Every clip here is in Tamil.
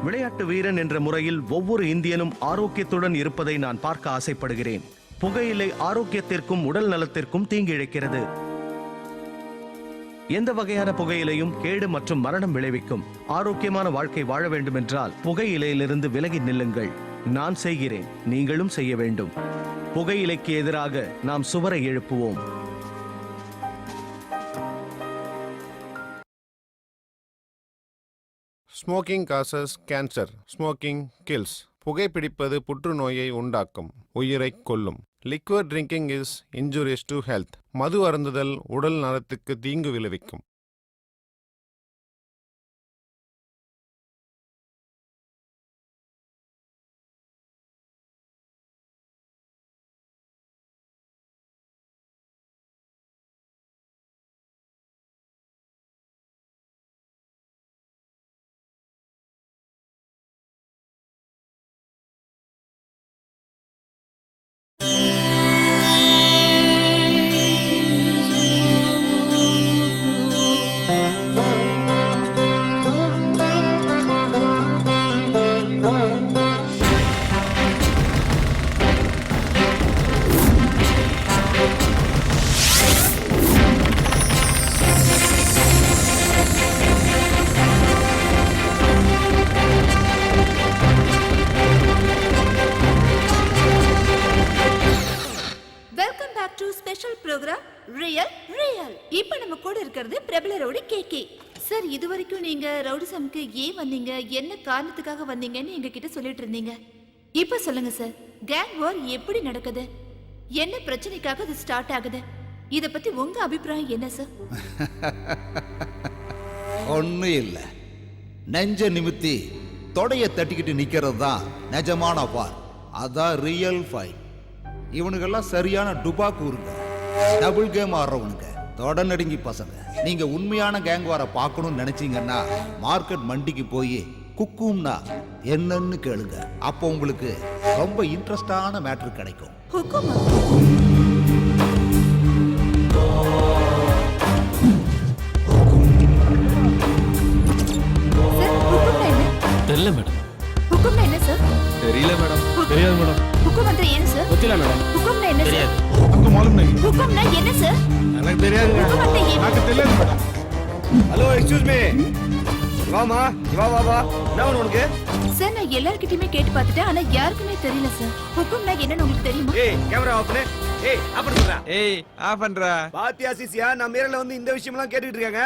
விளையாட்டு வீரன் என்ற முறையில் ஒவ்வொரு இந்தியனும் ஆரோக்கியத்துடன் இருப்பதை நான் பார்க்க ஆசைப்படுகிறேன். புகையிலை ஆரோக்கியத்திற்கும் உடல் நலத்திற்கும் தீங்கு இழைக்கிறது. எந்த வகையான புகையிலையும் கேடு மற்றும் மரணம் விளைவிக்கும். ஆரோக்கியமான வாழ்க்கை வாழ வேண்டும் என்றால் புகையிலையிலிருந்து விலகி நில்லுங்கள். நான் செய்கிறேன், நீங்களும் செய்ய வேண்டும். புகையிலைக்கு எதிராக நாம் சுவரை எழுப்புவோம். Smoking causes cancer, smoking kills. புகைப்பிடிப்பது புற்றுநோயை உண்டாக்கும், உயிரை கொல்லும். Liquid drinking is injurious to health. மது அருந்துதல் உடல் நலத்துக்கு தீங்கு விளைவிக்கும். இப்ப நம்ம கூட இருக்கிறது பிரபலரோட கேக்கே சார். இதுவரைக்கும் நீங்க ரவுடிசம்க்கு ஏன் வந்தீங்க, என்ன காரணத்துக்காக வந்தீங்கன்னு எங்க கிட்ட சொல்லிட்டு இருந்தீங்க. இப்ப சொல்லுங்க சார், கேங் வார் எப்படி நடக்குது, என்ன பிரச்சனைக்காக அது ஸ்டார்ட் ஆகுது, இத பத்தி உங்க அபிப்பிராயம் என்ன சார்? ஒன்னும் இல்ல, நெஞ்ச நிமித்தி தொடைய தட்டிக்கிட்டு நிக்கிறது தான் நிஜமான வார். அதான் ரியல் ஃபைட். இவனுக்கெல்லாம் சரியான டுபாக்கூருங்க, டபுள் கேம் ஆடுறவனுங்க, தொட நடுங்கி பசங்க. நீங்க உண்மையான கேங் வார பார்க்கணும்னு நினைச்சீங்கன்னா மார்க்கெட் மண்டிக்கு போய் குக்கும்னா என்னன்னு கேளுங்க. அப்போ உங்களுக்கு ரொம்ப இன்ட்ரெஸ்டான மேட்ரு கிடைக்கும். தெரியல மேடம். ஹுக்கும்னா என்ன சார்? தெரியல மேடம். தெரியாது மேடம். ஹுக்கும் வந்து என்ன சார்? தெரியல மேடம். ஹுக்கும்னா என்ன சார்? हमको मालूम नहीं. ஹுக்கும்னா என்ன சார்? எனக்கு தெரியாது. ஹுக்கும் வந்து என்ன? எனக்கு தெரியாது மேடம். Hello, excuse me. வாமா, வா. என்ன உனக்கு? சார், நான் எல்லார்கிட்டயுமே கேட்டு பார்த்துட்டேன், ஆனா யாருக்குமே தெரியல சார். ஹுக்கும்னா என்னன்னு உங்களுக்கு தெரியுமா? ஏய், கேமரா ஆஃப் பண்ணு. ஏய், ஆஃப் பண்ணுடா. ஏய், ஆஃப் பண்றா. பாத்தியா சிசியா, நம்ம மேரல வந்து இந்த விஷயம்லாம் கேட்டுட்டு இருக்காங்க.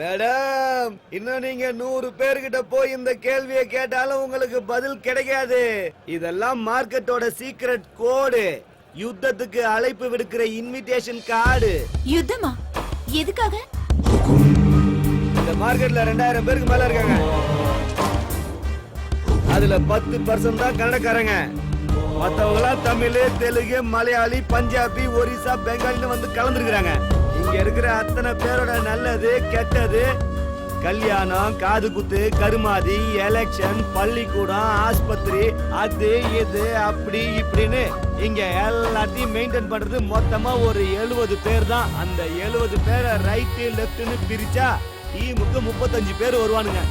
மேடம், இன்னும் நீங்க 100 பேர்கிட்ட போய் இந்த கேள்வியை கேட்டாலும் உங்களுக்கு பதில் கிடைக்காது. இதெல்லாம் மார்க்கெட்டோட சீக்ரெட் கோடு. யுத்தத்துக்கு அழைப்பு விடுக்கிற இன்விடேஷன் கார்டு. யுத்தமா? எதுக்காக? இந்த மார்க்கெட்ல 2000 பேருக்கு மேல இருக்காங்க. அதுல 10% தான் கன்னடக்காரங்க. மத்தவங்களா தமிழ், தெலுங்கு, மலையாளி, பஞ்சாபி, ஒரிசா, பெங்காலின்னு வந்து கலந்துருக்காங்க. இங்க இருக்கிற அத்தனை பேரோட நல்லது கெட்டது, கல்யாணம், காது குத்து, கருமாதி, எலெக்ஷன், பள்ளிக்கூடம், ஆஸ்பத்திரி, அது இது அப்படி இப்படின்னு இங்க எல்லாத்தையும் மெயின்டைன் பண்றது மொத்தமா ஒரு 70 பேர் தான். அந்த 70 பேரை ரைட் லெப்ட்னு பிரிச்சா டீமுக்கு 35 பேர் வருவானுங்க.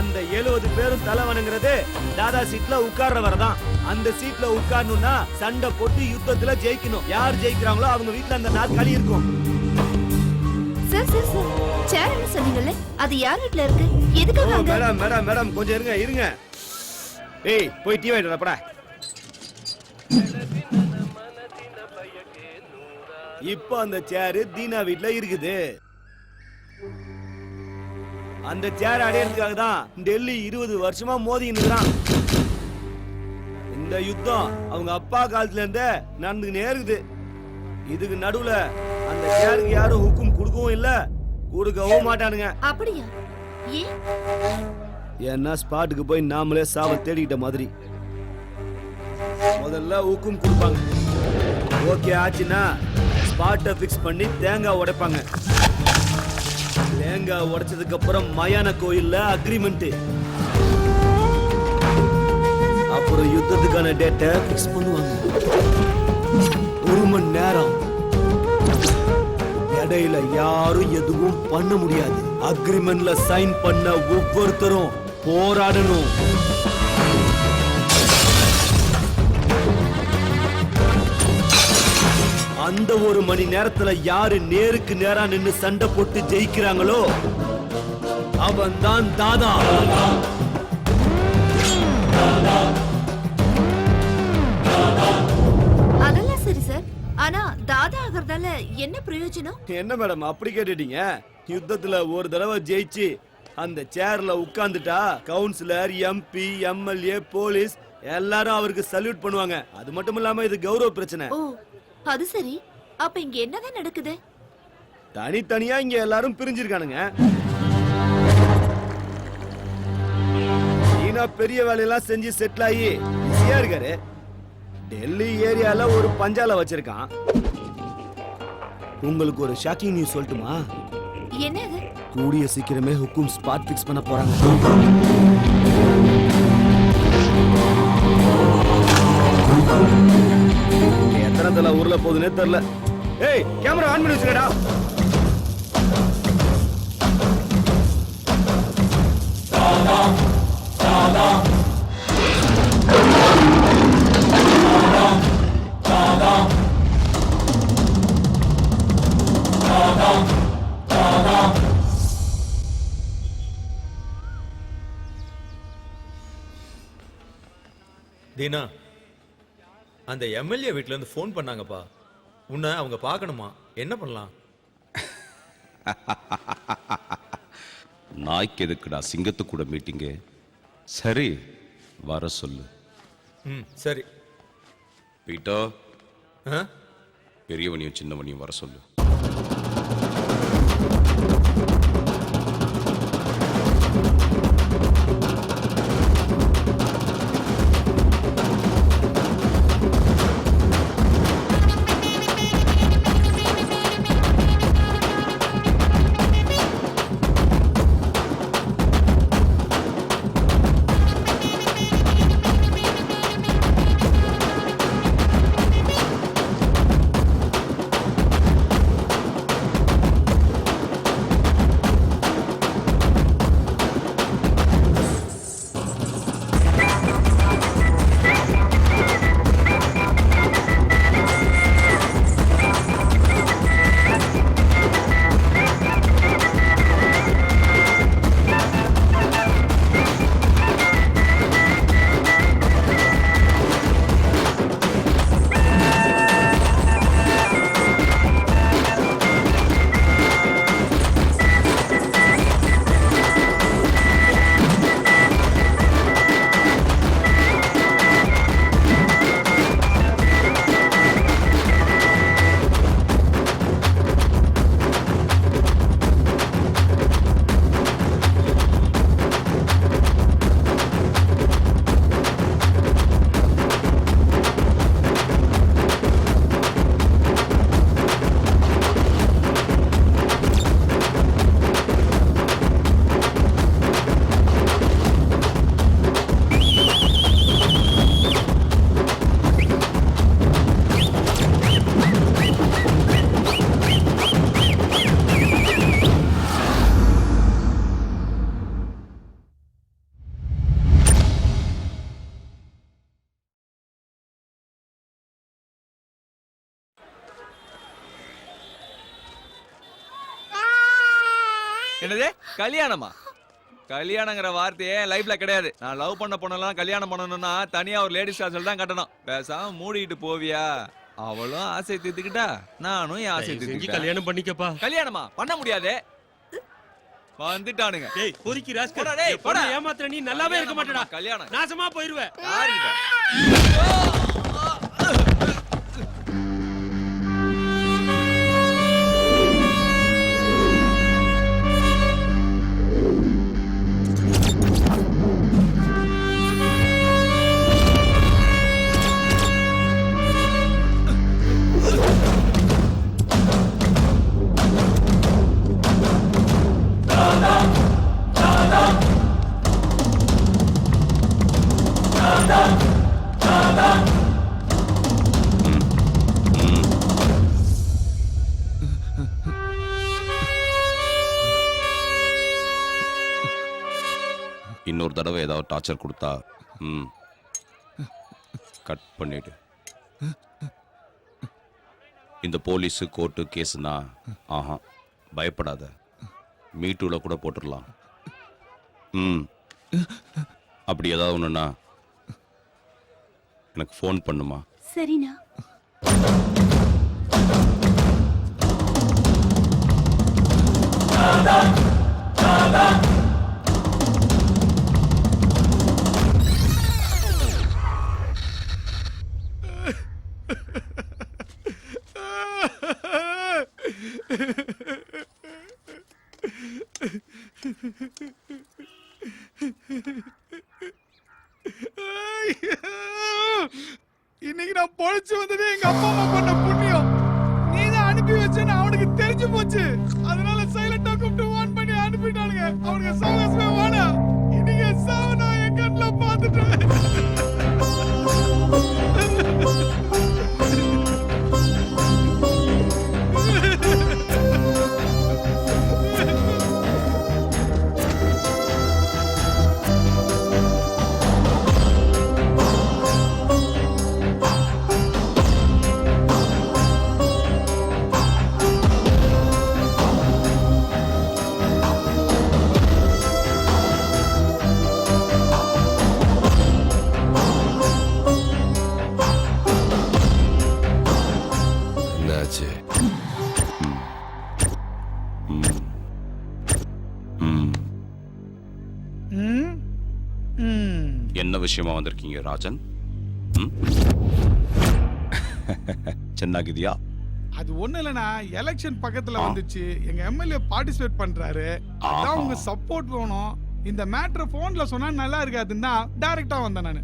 அந்த 70 பேரும் தலைவனுங்கிறது தாதா சீட்ல உட்கார்றவர தான். அந்த சீட்ல உட்காரணும்னா சண்டை போட்டு யுத்தத்துல ஜெயிக்கணும். யார் ஜெயிக்கிறாங்களோ அவங்க வீட்டுல அந்த நாற்காலி இருக்கும். சார் சேர் என்ன சொன்னீங்கல்ல, அது யார் வீட்ல இருக்கு, எதுக்காக? மேடம் கொஞ்சம் இருங்க. ஏய், போய் டீ வாங்கிட்டு வரப்படா. இப்போ அந்த சேர் தீனா வீட்ல இருக்குது. அந்த சேர் அடையறதுக்காக தான் டெல்லி 20 வருஷமா மோதின்னு இருக்கான். இந்த யுத்தம் அவங்க அப்பா காலத்துல இருந்தே நடந்துக்கினே இருக்குது. இதுக்கு நடுவுல அந்த சேருக்கு யாரும் ஹுக்கும் கொடுக்கவும் இல்ல, கொடுக்கவும் மாட்டானுங்க. அப்படியா? ஏன்னா ஸ்பாட்டுக்கு போய் நாமளே சாவ தேடிக்கிட்ட மாதிரி. முதல்ல ஹுக்கும் கொடுப்பாங்க. ஓகே ஆச்சுன்னா ஸ்பாட்டை பிக்ஸ் பண்ணி தேங்காய் உடைப்பாங்க. தேங்காய் உடைச்சதுக்கு அப்புறம் மயான கோயில்ல அக்ரிமெண்ட். அப்புறம் யுத்தத்துக்கான டேட்டை பிக்ஸ் பண்ணுவாங்க. 1 மணி நேரம். இடையில யாரும் எதுவும் பண்ண முடியாது. அக்ரிமெண்ட்ல சைன் பண்ண ஒவ்வொருத்தரும் போராடணும். அந்த ஒரு மணி நேரத்துல யாரு நேருக்கு நேரா நின்னு சண்டை போட்டு ஜெயிக்கிறாங்களோ அவன் தான் தாதா. அதெல்லாம் சரி சார். ஆனா தாதா ஆகிறதால என்ன பிரயோஜனம்? என்ன மேடம் அப்படி கேட்டுட்டீங்க? யுத்தத்துல ஒரு தடவை ஜெயிச்சு அந்த சேர்ல உட்கார்ந்துட்டா கவுன்சிலர், எம்பி, எம்எல்ஏ, போலீஸ் எல்லாரும் அவருக்கு சல்யூட் பண்ணுவாங்க. அது மட்டும் இல்லாம இது கௌரவ பிரச்சனை. ஓ அது சரி. அப்ப இங்க என்னதான் நடக்குது? தனித்தனியா இங்க எல்லாரும் பிரிஞ்சிருக்கானுங்க. சீனா பெரிய வேலையெல்லாம் செஞ்சு செட்டில் ஆகி பிஸியா இருக்காரு. டெல்லி ஏரியால ஒரு பஞ்சால வச்சிருக்கான். உங்களுக்கு ஒரு ஷாக்கிங் நியூஸ் சொல்லட்டுமா? என்னது? கூடிய சீக்கிரமே ஹுக்கும் ஸ்பாட் ஃபிக்ஸ் பண்ண போறாங்க. எத்தனை தலை ஊர்ல போகுதுன்னே தெரியல. ஏய் கேமரா ஆன் பண்ணி வச்சுக்கடா. தீனா, அந்த எம்எல்ஏ வீட்ல இருந்து ஃபோன் பண்ணாங்கப்பா. உன்னை அவங்க பார்க்கணுமா? என்ன பண்ணலாம்? நாய்க்கு எதுக்குடா சிங்கத்து கூட மீட்டிங்கு? சரி, வர சொல்லு. சரி. பீட்டோ, ஆ? பெரியவனையும் சின்னவனையும் வர சொல்லு. என்னது கல்யாணமா? கல்யாணங்கிற வார்த்தையே லைஃப்ல கிடையாது. நான் லவ் பண்ண பொண்ணெல்லாம் கல்யாணம் பண்ணணும்னா தனியா ஒரு லேடிஸ் ஹாஸ்டல் தான் கட்டணும். பேசாம மூடிட்டு போவியா? அவளும் ஆசை தீர்த்துக்கிட்டா, நானும் என் ஆசை தீர்த்துக்கிட்டேன். கல்யாணம் பண்ணிக்கப்பா. கல்யாணமா பண்ண முடியாது. வந்துட்டானுங்க. டேய் பொறுக்கி ராஸ்கல். போடா டேய், போடா. ஏமாத்துற நீ நல்லாவே இருக்க மாட்டடா. கல்யாணம் நாசமா போயிடுவே. யாருகிட்ட? Da da இன்னொரு தடவை ஏதாவது டார்ச்சர் கொடுத்தா கட் பண்ணிடு. இந்த போலீஸு கோர்ட்டு கேஸுனா ஆஹா பயப்படாத, மீட்டூவில் கூட போட்டுடலாம். அப்படி ஏதாவது ஒன்றுனா எனக்கு ஃபோன் பண்ணுமா? சரிண்ணா. இன்னைக்கு நான் பொழைச்சு வந்ததே எங்க அப்பா அம்மா பண்ண புண்ணியம். நீ தான் அனுப்பி வச்சேன்னு அவனுக்கு தெரிஞ்சு போச்சு. அதனால சைலண்டா கூப்பிட்டு வான் பண்ணி அனுப்பிட்டானுங்க. அவனுக்கு சாகசமே வாடா. இன்னைக்கு சாவு நான் என் கண்ணுல பார்த்துட்டேன். என்ன விஷயமா வந்திருக்கீங்க ராஜன்? சென்னாகிதியா? அது ஒண்ணு இல்லனா, எலெக்ஷன் பக்கத்துல வந்துச்சு. எங்க எம்எல்ஏ பார்ட்டிசிபேட் பண்றாரு. அதான் உங்க சப்போர்ட் வேணும். இந்த மேட்டர் போன்ல சொன்னா நல்லா இருக்காதுன்னா டைரக்டா வந்தேன் நானு.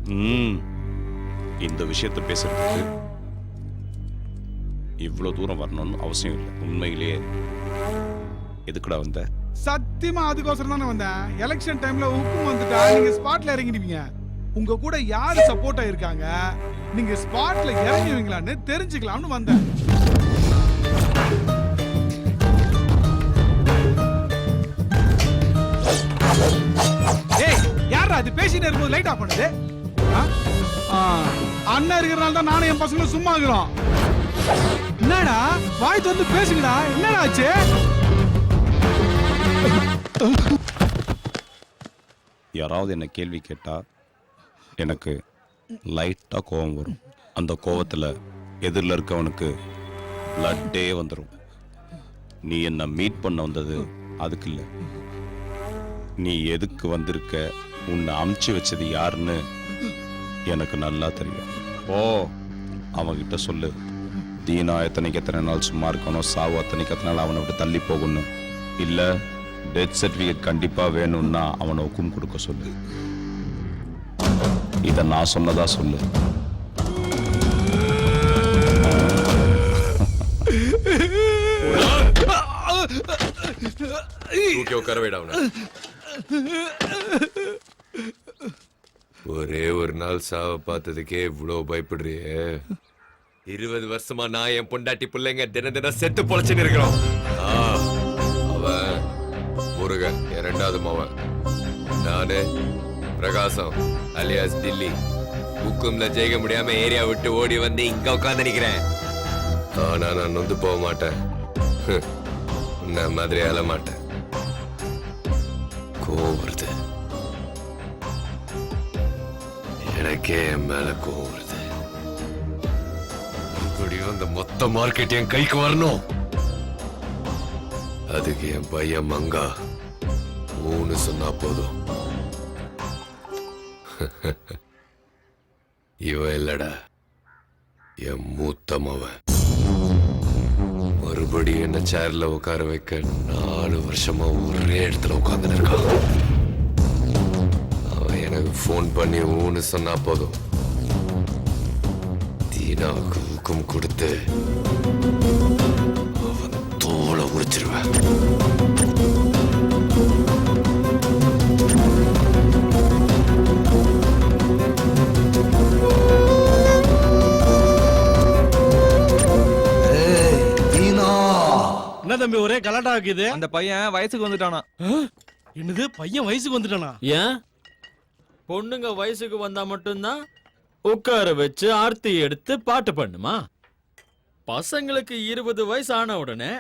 இந்த விஷயத்தை பேசுறதுக்கு இவ்வளவு தூரம் வரணும்னு அவசியம் இல்லை. உண்மையிலேயே எதுக்குடா வந்த? சத்தியமா அதுக்கோசரம் தானே வந்தேன். எலெக்ஷன் டைம்ல உப்பு வந்துட்டா நீங்க ஸ்பாட்ல இறங்கிடுவீங்க. உங்க கூட யாரு சப்போர்ட்டா இருக்காங்க, நீங்க ஸ்பாட்ல இறங்குவீங்களான்னு தெரிஞ்சுக்கலாம்னு வந்தேன். ஏய், யாரா அது பேசிட்டே இருக்கும்போது லைட் ஆஃப் பண்ணுது? அண்ணன் இருக்கிறனால தான் நானும் என் பசங்களும் சும்மா இருக்கிறோம். என்னடா வாய் திறந்து பேசுங்கடா, என்னடா ஆச்சு? யாராவது என்ன கேள்வி கேட்டா எனக்கு லைட்டா கோபம் வரும். அந்த கோவத்துல எதிரில் இருக்கவனுக்கு பிளட்டே வந்துடும். நீ என்ன மீட் பண்ண வந்தது அதுக்கு இல்லை. நீ எதுக்கு வந்திருக்க, உன்னை அமுச்சு வச்சது யாருன்னு எனக்கு நல்லா தெரியும். ஓ, அவன்கிட்ட சொல்லு, தீனா எத்தனைக்கு எத்தனை நாள் சும்மா இருக்கணும், சாவு அத்தனைக்கு எத்தனை நாள் அவனை விட்டு தள்ளி போகணும், இல்ல டெத் சர்டிபிகேட் கண்டிப்பா வேணும்னா அவனை ஒக்கும் கொடுக்க சொல்லு. இத நான் சொன்னதா சொல்லு. ஒரே ஒரு நாள் சாவ பார்த்ததுக்கே இவ்வளவு பயப்படுறியே? 20 வருஷமா நான் என் பொண்டாட்டி பிள்ளைங்க தினம் செத்து பொழைச்சுன்னு இருக்கிறோம். அவன் முருகன், என் 2வது மவன். நானு பிரகாசம் அலியாஸ் தில்லி. ஹுக்கும்ல ஜெயிக்க முடியாம ஏரியா விட்டு ஓடி வந்து இங்க உட்காந்து நிக்கிறேன். ஆனா நான் நொந்து போக மாட்டேன். உன்ன மாதிரி அழ மாட்டேன். கோவம் வருது, எனக்கே என் மேல கோவம் வருது. மறுபடியும் அந்த மொத்த மார்க்கெட் என் கைக்கு வரணும். அதுக்கு என் பையன் மங்கா ஊன்னு சொன்னா போதும். இவன் இல்லடா, என் மூத்த மவன். மறுபடியும் என்ன சேர்ல உட்கார வைக்க 4 வருஷமா ஒரே இடத்துல உட்கார்ந்து இருக்கான். அவன் எனக்கு போன் பண்ணி ஊன்னு சொன்னா போதும், தீனாவுக்கு ஊக்கம் கொடுத்து அவன் தோலை உரிச்சிருவேன். என்ன தம்பி ஒரே கலாட்டா ஆக்குது? அந்த பையன் வயசுக்கு வந்துட்டானா? என்னது, பையன் வயசுக்கு வந்துட்டானா? ஏன் பொண்ணுங்க வயசுக்கு வந்தா மட்டும்தான் உட்கார வச்சு ஆர்த்தி எடுத்து பாட்டு பண்ணுமா? பசங்களுக்கு 20 வயசு ஆன உடனே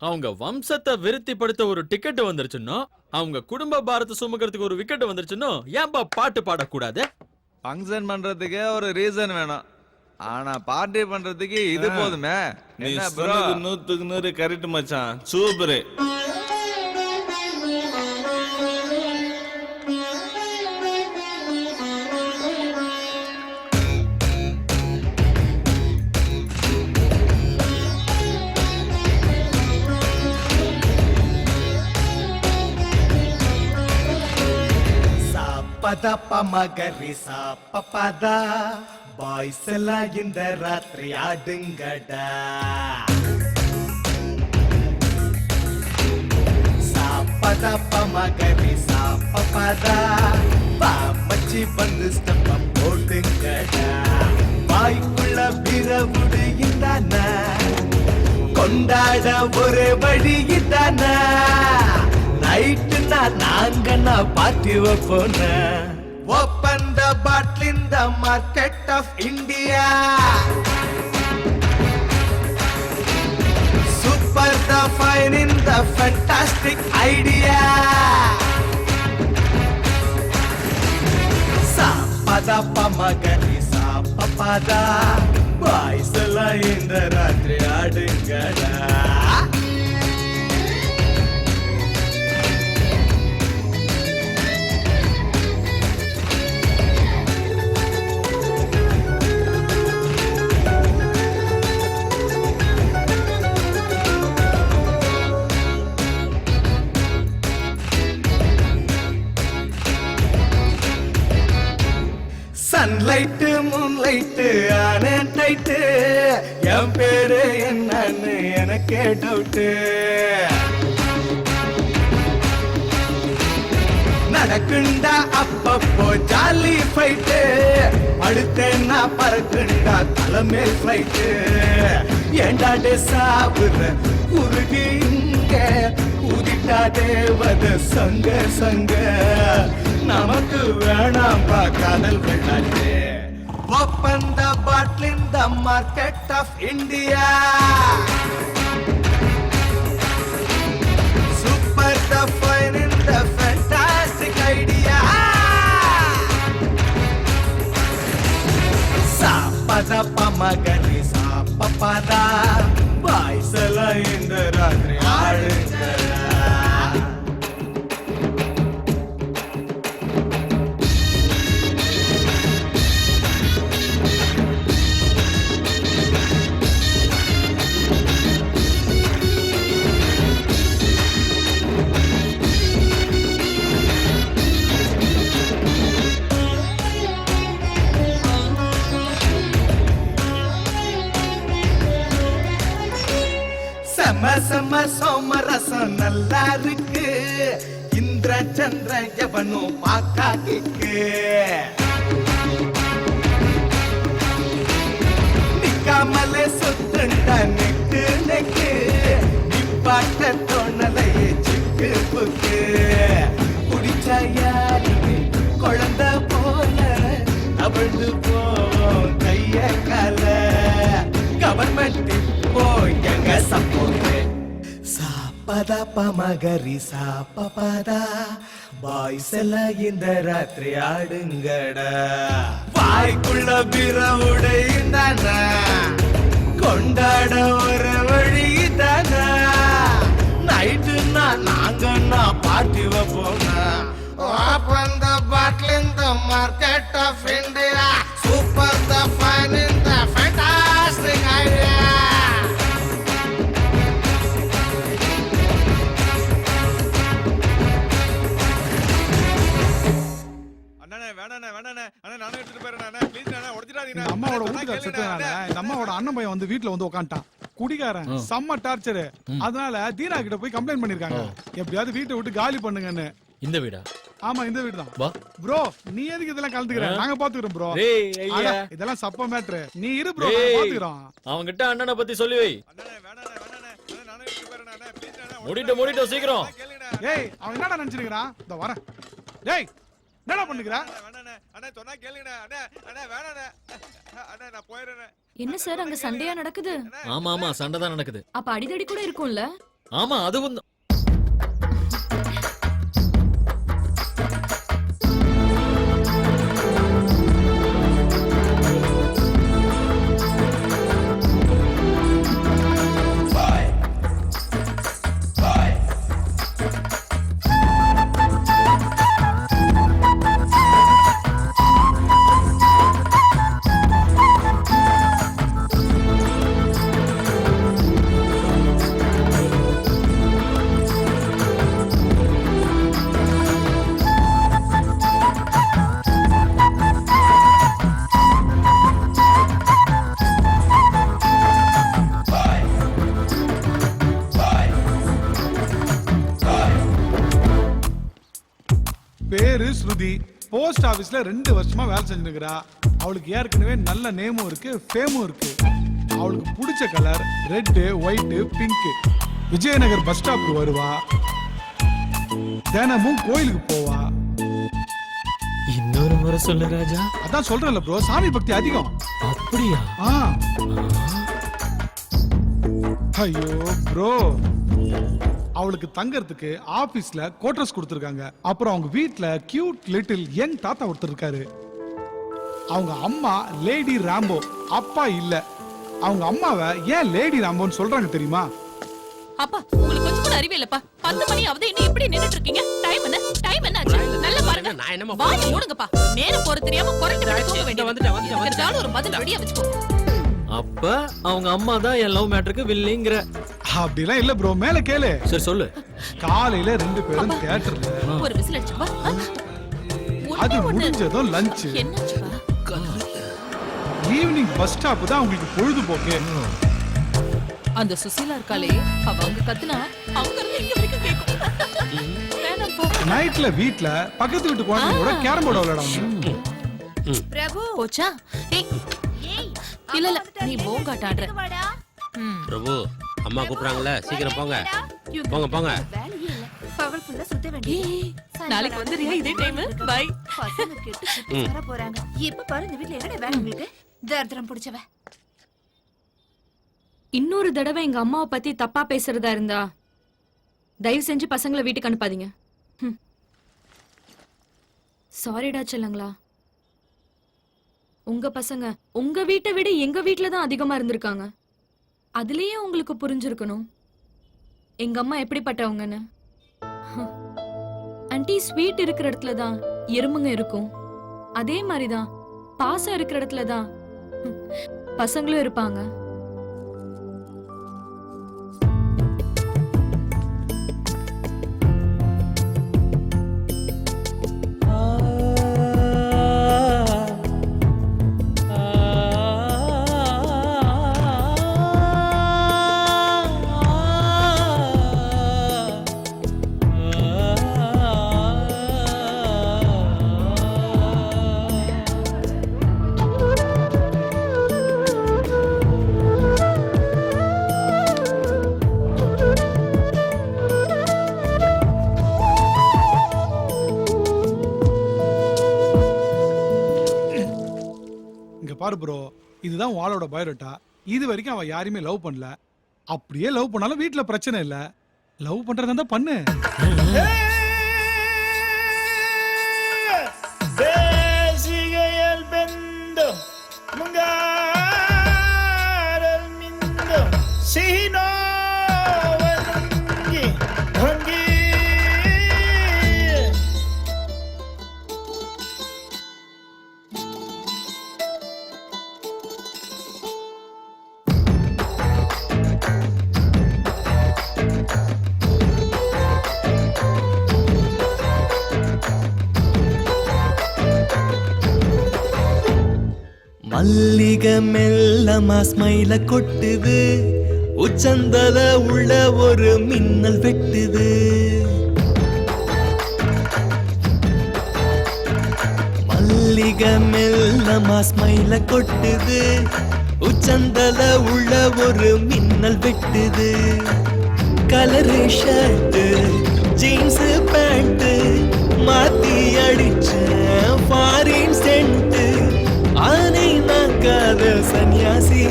அவங்க வம்சத்தை விருத்திப்படுத்த ஒரு டிக்கெட் வந்துருச்சுன்னோ, அவங்க குடும்ப பாரத்தை சுமக்கிறதுக்கு ஒரு விக்கெட் வந்துருச்சுன்னோ, ஏன்பா பாட்டு பாடக்கூடாது? ஃபங்க்ஷன் பண்றதுக்கு ஒரு ரீசன் வேணும், ஆனா பார்ட்டி பண்றதுக்கு இது போதுமே. நீ என்ன bro? சொன்னது 100க்கு 100 கரெக்ட் மச்சான், சூப்பர். பத பமகரி சாப்பதா பாய்ஸ் எல்லாம் இந்த ராத்திரி ஆடுங்கடா. சாப்பத பமகரி சாப்பதா பாமச்சி வந்து ஸ்டெப்ப போடுங்கடா. வாய்க்குள்ள பிறவுடு இந்தான கொண்டாட ஒரு வழி இதான. நைட்டு நாங்க party வைப்போன. Open the bottle in the market of India. Super the fine in the fantastic idea. Sapada pamagari sapapada boys la in the ratri adungada. Sunlight moonlight Aney tight. என் பேரு என்னன்னு எனக்கே டவுட். நடக்குண்டா அப்பப்போ ஜாலி ஃபைட். அடுத்தேன்னா பறக்குண்டா தலைமேல் ஃபிளைட். ஏண்டாடே சாவுற உருகி இங்க ஊதிட்டா தேவத சங்க சங்க. நமக்கு வேணாம் பா காதல் வெள்ளாட்டு. Open the bottle in the market of India. Super the fine in the fantastic idea. Sapada pamagari sapapada boys la in the ratri aadungada. செம செம சோமரசம் நல்லா இருக்கு. இந்திர சந்திர எவனும் பாக்காக்கு. நிக்காமலே சுத்துண்ட நெக்கு நெக்கு. நிப்பாட்ட தோணலையே சிக்கு புக்கு. குடிச்சா யாருக்கு குழந்தை போல அவிழ்ந்து போவோம் கைய கால. கவர்மெண்ட் இப்போ எங்க சப்போர்ட். சாப்பதா பமகரி சாப்பதா பாய்ஸ் எல்லாம் இந்த ராத்திரி ஆடுங்கடா. வாய்க்குள்ள பிறவுடை தான கொண்டாட ஒரு வழி தான. நைட்டுன்னா நாங்கன்னா பார்ட்டி வைப்போம். Open the bottle in the market of India. Super the fine in the fantastic idea. அண்ணனே வேணானே வேணானே அண்ணா நானே எடுத்துட்டு போறேன் அண்ணா ப்ளீஸ் அண்ணா உடைச்சிடாதீங்க. அம்மாவோட வீட்டுல செத்துனால இந்த அம்மாவோட அண்ணன் பையன் வந்து வீட்டுல வந்து உட்காந்துட்டான். குடிகாரன் செம்ம டார்ச்சர். அதனால தீனா கிட்ட போய் கம்ப்ளைண்ட் பண்ணிருக்காங்க. எப்படியாவது வீட்டை விட்டு காலி பண்ணுங்கன்னு. இந்த வீடா? ஆமா இந்த வீடு தான். வா ப்ரோ நீ எதுக்கு இதெல்லாம் கலந்துக்கிற? நாங்க பாத்துக்கிறோம் ப்ரோ. டேய் ஐயா, இதெல்லாம் சப்ப மேட்ரு. நீ இரு ப்ரோ, நாங்க பாத்துக்கிறோம். அவங்கிட்ட அண்ணனை பத்தி சொல்லி வை. அண்ணனே வேணானே வேணானே அண்ணா நானே எடுத்துட்டு போறேன் அண்ணா ப்ளீஸ் அண்ணா மூடிட்டு சீக்கிரம். ஏய் அவன் என்னடா நினைச்சிருக்கான்? இதோ வரேன். டேய் என்னடா பண்ணுகிறா? வேணாண்ணே அண்ணா சொன்னா கேளுங்கண்ணே அண்ணே அண்ணே வேணாண்ணே அண்ணே நான் போயிடுறேன். என்ன சார் அங்க சண்டையா நடக்குது? ஆமா ஆமா சண்டை தான் நடக்குது. அப்ப அடிதடி கூட இருக்கும்ல? ஆமா அதுவும் பேரு ஸ்ருதி. போஸ்ட் ஆபீஸ்ல 2 வருஷமா வேலை செஞ்சுருக்கிறா. அவளுக்கு ஏற்கனவே நல்ல நேமும் இருக்கு, ஃபேமும் இருக்கு. அவளுக்கு பிடிச்ச colour red, white, pink. Vijayanagar bus ஸ்டாப்க்கு வருவா, தினமும் கோயிலுக்கு போவா. இன்னொரு முறை சொல்லு ராஜா. அதான் சொல்றேன்ல ப்ரோ, சாமி பக்தி அதிகம். அப்படியா? ஐயோ ப்ரோ, அவளுக்கு தங்கறதுக்கு ஆபீஸ்ல குவார்டர்ஸ் கொடுத்திருக்காங்க. அப்புறம் அவங்க வீட்ல கியூட் லிட்டில் யங் தாத்தா ஒருத்தர் இருக்காரு. அவங்க அம்மா லேடி ராம்போ, அப்பா இல்ல. அவங்க அம்மாவை ஏன் லேடி ராம்போன்னு சொல்றாங்க தெரியுமா? அப்பா உங்களுக்கு கொஞ்சம் கூட அறிவே இல்லப்பா. 10 மணி ஆகுது, இன்னும் இப்படி நின்னுட்டு இருக்கீங்க. டைம் என்ன? டைம் என்ன ஆச்சு? நல்லா பாருங்க. நான் என்னமா வாய் மூடுங்கப்பா. நேரம் போற தெரியாம குறட்டு தூங்க வேண்டியது. வந்துட்டேன். ஒரு பதில் ரெடியா வெச்சுக்கோ. அப்ப அவங்க அம்மா தான் என் லவ் மேட்டருக்கு வில்லிங்கற. அப்படிலாம் இல்ல ப்ரோ, மேல கேளு. சரி சொல்லு. காலையில 2 பேரும் தியேட்டர்ல, ஒரு விசில் அடிச்சுப்பா. அது முடிஞ்சதும் லஞ்ச். என்னாச்சுப்பா? ஈவினிங் பஸ் ஸ்டாப் தான் உங்களுக்கு பொழுதுபோக்கு. அந்த சுசீலா இருக்காளே, அவங்க கத்துனா அவங்க இருந்து இங்க வரைக்கும் கேக்கும். வேணாம் போ. நைட்ல வீட்ல பக்கத்து வீட்டு குழந்தையோட கேரம் போர்டு விளையாடுவாங்க. பிரபு போச்சா? ஏய் இல்ல இல்ல, நீ போங்காட்ட ஆடுற. பிரபு அம்மா கூப்பிடுறாங்கல்ல, சீக்கிரம் போங்க போங்க போங்க. வேலையே இல்ல, பவர்ஃபுல்லா சுத்த வேண்டியது. நாளைக்கு வந்துறியா இதே டைம்? பை. பசங்க கேட்டு சுத்தி வர போறாங்க. இப்ப பாரு இந்த வீட்ல என்னடா வேலை உங்களுக்கு? தர்தரம் புடிச்சவ. இன்னொரு தடவை எங்க அம்மாவை பத்தி தப்பா பேசுறதா இருந்தா தயவு செஞ்சு பசங்களை வீட்டுக்கு அனுப்பாதீங்க. சாரிடா செல்லங்களா. உங்க பசங்க உங்க வீட்டை விட எங்க வீட்டுல தான் அதிகமா இருந்திருக்காங்க. அதுலயே உங்களுக்கு புரிஞ்சிருக்கணும் எங்க அம்மா எப்படிப்பட்டவங்கன்னு. ஆன்ட்டி, ஸ்வீட் இருக்கிற இடத்துல தான் எறும்புங்க இருக்கும். அதே மாதிரிதான் பாசம் இருக்கிற இடத்துல தான் பசங்களும் இருப்பாங்க. பாரு ப்ரோ, இதுதான் வாளோட பயோடேட்டா. இது வரைக்கும் அவ யாரையுமே லவ் பண்ணல. அப்படியே லவ் பண்ணாலும் வீட்ல பிரச்சனை இல்ல. லவ் பண்றதா இருந்தா பண்ணு. தேசிகையல் பெந்தம் முங்காரல் மிந்தம் சீனோ வங்கி வங்கி. மல்லிக மெல்லமா ஸ்மைல கொட்டுது, உச்சந்தல உள்ள ஒரு மின்னல் வெட்டுது. மல்லிக மெல்லமா ஸ்மைல கொட்டுது, உச்சந்தல உள்ள ஒரு மின்னல் வெட்டுது. கலரு ஷர்ட் ஜீன்ஸ் பேண்ட் மாத்தி அடிச்ச ஃபாரின் சென்ட் ஆனை நாக்காத சன்னியாசி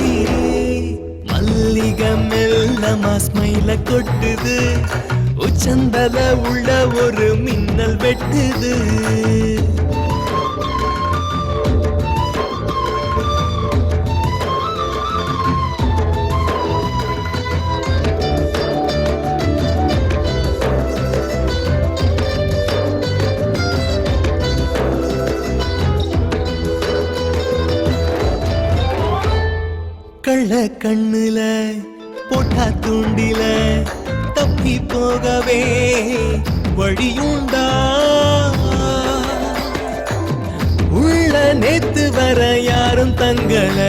மல்லிகை மெல்லமா ஸ்மைல கொட்டுது உச்சந்தல உள்ள ஒரு மின்னல் வெட்டுது கள்ள கண்ணுல போட்டா தூண்டில தப்பி போகவே வழியுண்டா உள்ள நேத்து வர யாரும் தங்கல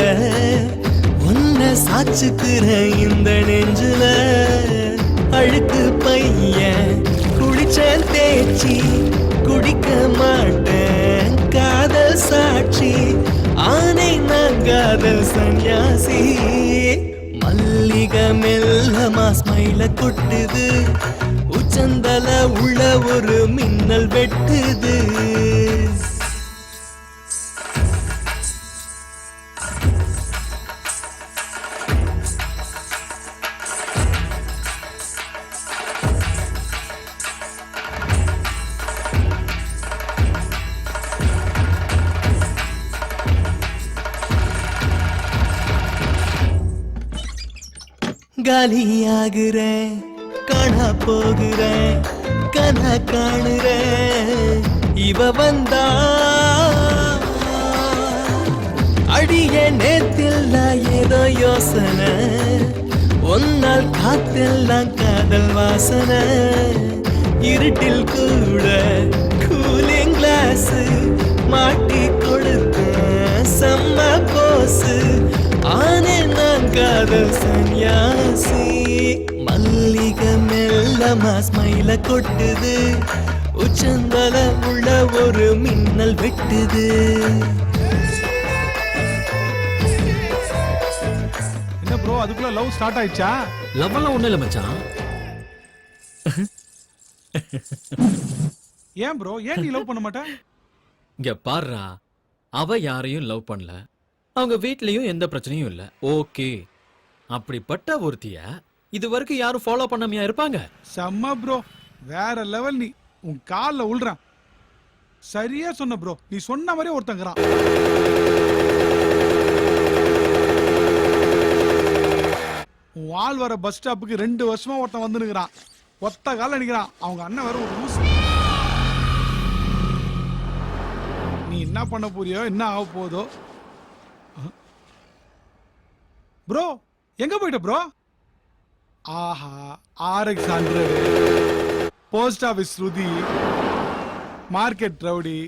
உன்ன சாச்சுக்கிற இந்த நெஞ்சுல அழுக்கு பையன் குளிச்சேன் தேய்ச்சி குடிக்க மாட்டேன் காதல் சாட்சி ஆனை நான் காதல் சன்னியாசி மல்லிகை மெல்லமா ஸ்மைல கொட்டுது உச்சந்தல உள்ள ஒரு மின்னல் வெட்டுது காலியாகிறேன் காணா போகிறேன் கனா காணுறேன் இவ வந்தா அடிய நேத்தில் ஏதோ யோசனை ஒன்னால் காத்தெல்லாம் காதல் வாசனை இருட்டில் கூட கூலிங் கிளாஸ் மாட்டி கொடுத்த செம்ம போசு ஆனே நான் காதல் சன்னியாசி மல்லிகை மெல்லமா ஸ்மைல கொட்டுது உச்சந்தல உள்ள ஒரு மின்னல் வெட்டுது என்ன ப்ரோ அதுக்குள்ள லவ் ஸ்டார்ட் ஆயிடுச்சா? லவ் எல்லாம் ஒண்ணு இல்ல மச்சான். ஏன் ப்ரோ ஏன் நீ லவ் பண்ண மாட்ட? இங்க பாருடா, அவ யாரையும் லவ் பண்ணல, அவங்க வீட்லயும் எந்த பிரச்சனையும் இல்ல. ஓகே, அப்படிப்பட்ட ஒருத்திய இது வரைக்கும் யாரும் ஃபாலோ பண்ணாமையா இருப்பாங்க? செம்ம ப்ரோ, வேற லெவல். நீ உன் கால்ல உள்றான். சரியா சொன்ன ப்ரோ, நீ சொன்ன மாதிரி ஒருத்தங்கறான். உன் ஆள் வர பஸ் ஸ்டாப்புக்கு 2 வருஷமா ஒருத்தன் வந்து நிக்கிறான். ஒத்த கால நிக்கிறான். அவங்க அண்ணன் வேற ஒரு லூசு. நீ என்ன பண்ண போறியோ, என்ன ஆக போதோ. ப்ரோ எங்க போயிட்ட ப்ரோ? ஆஹா, RX 100, போஸ்ட் ஆபீஸ் ஸ்ருதி, மார்க்கெட் ரவுடி,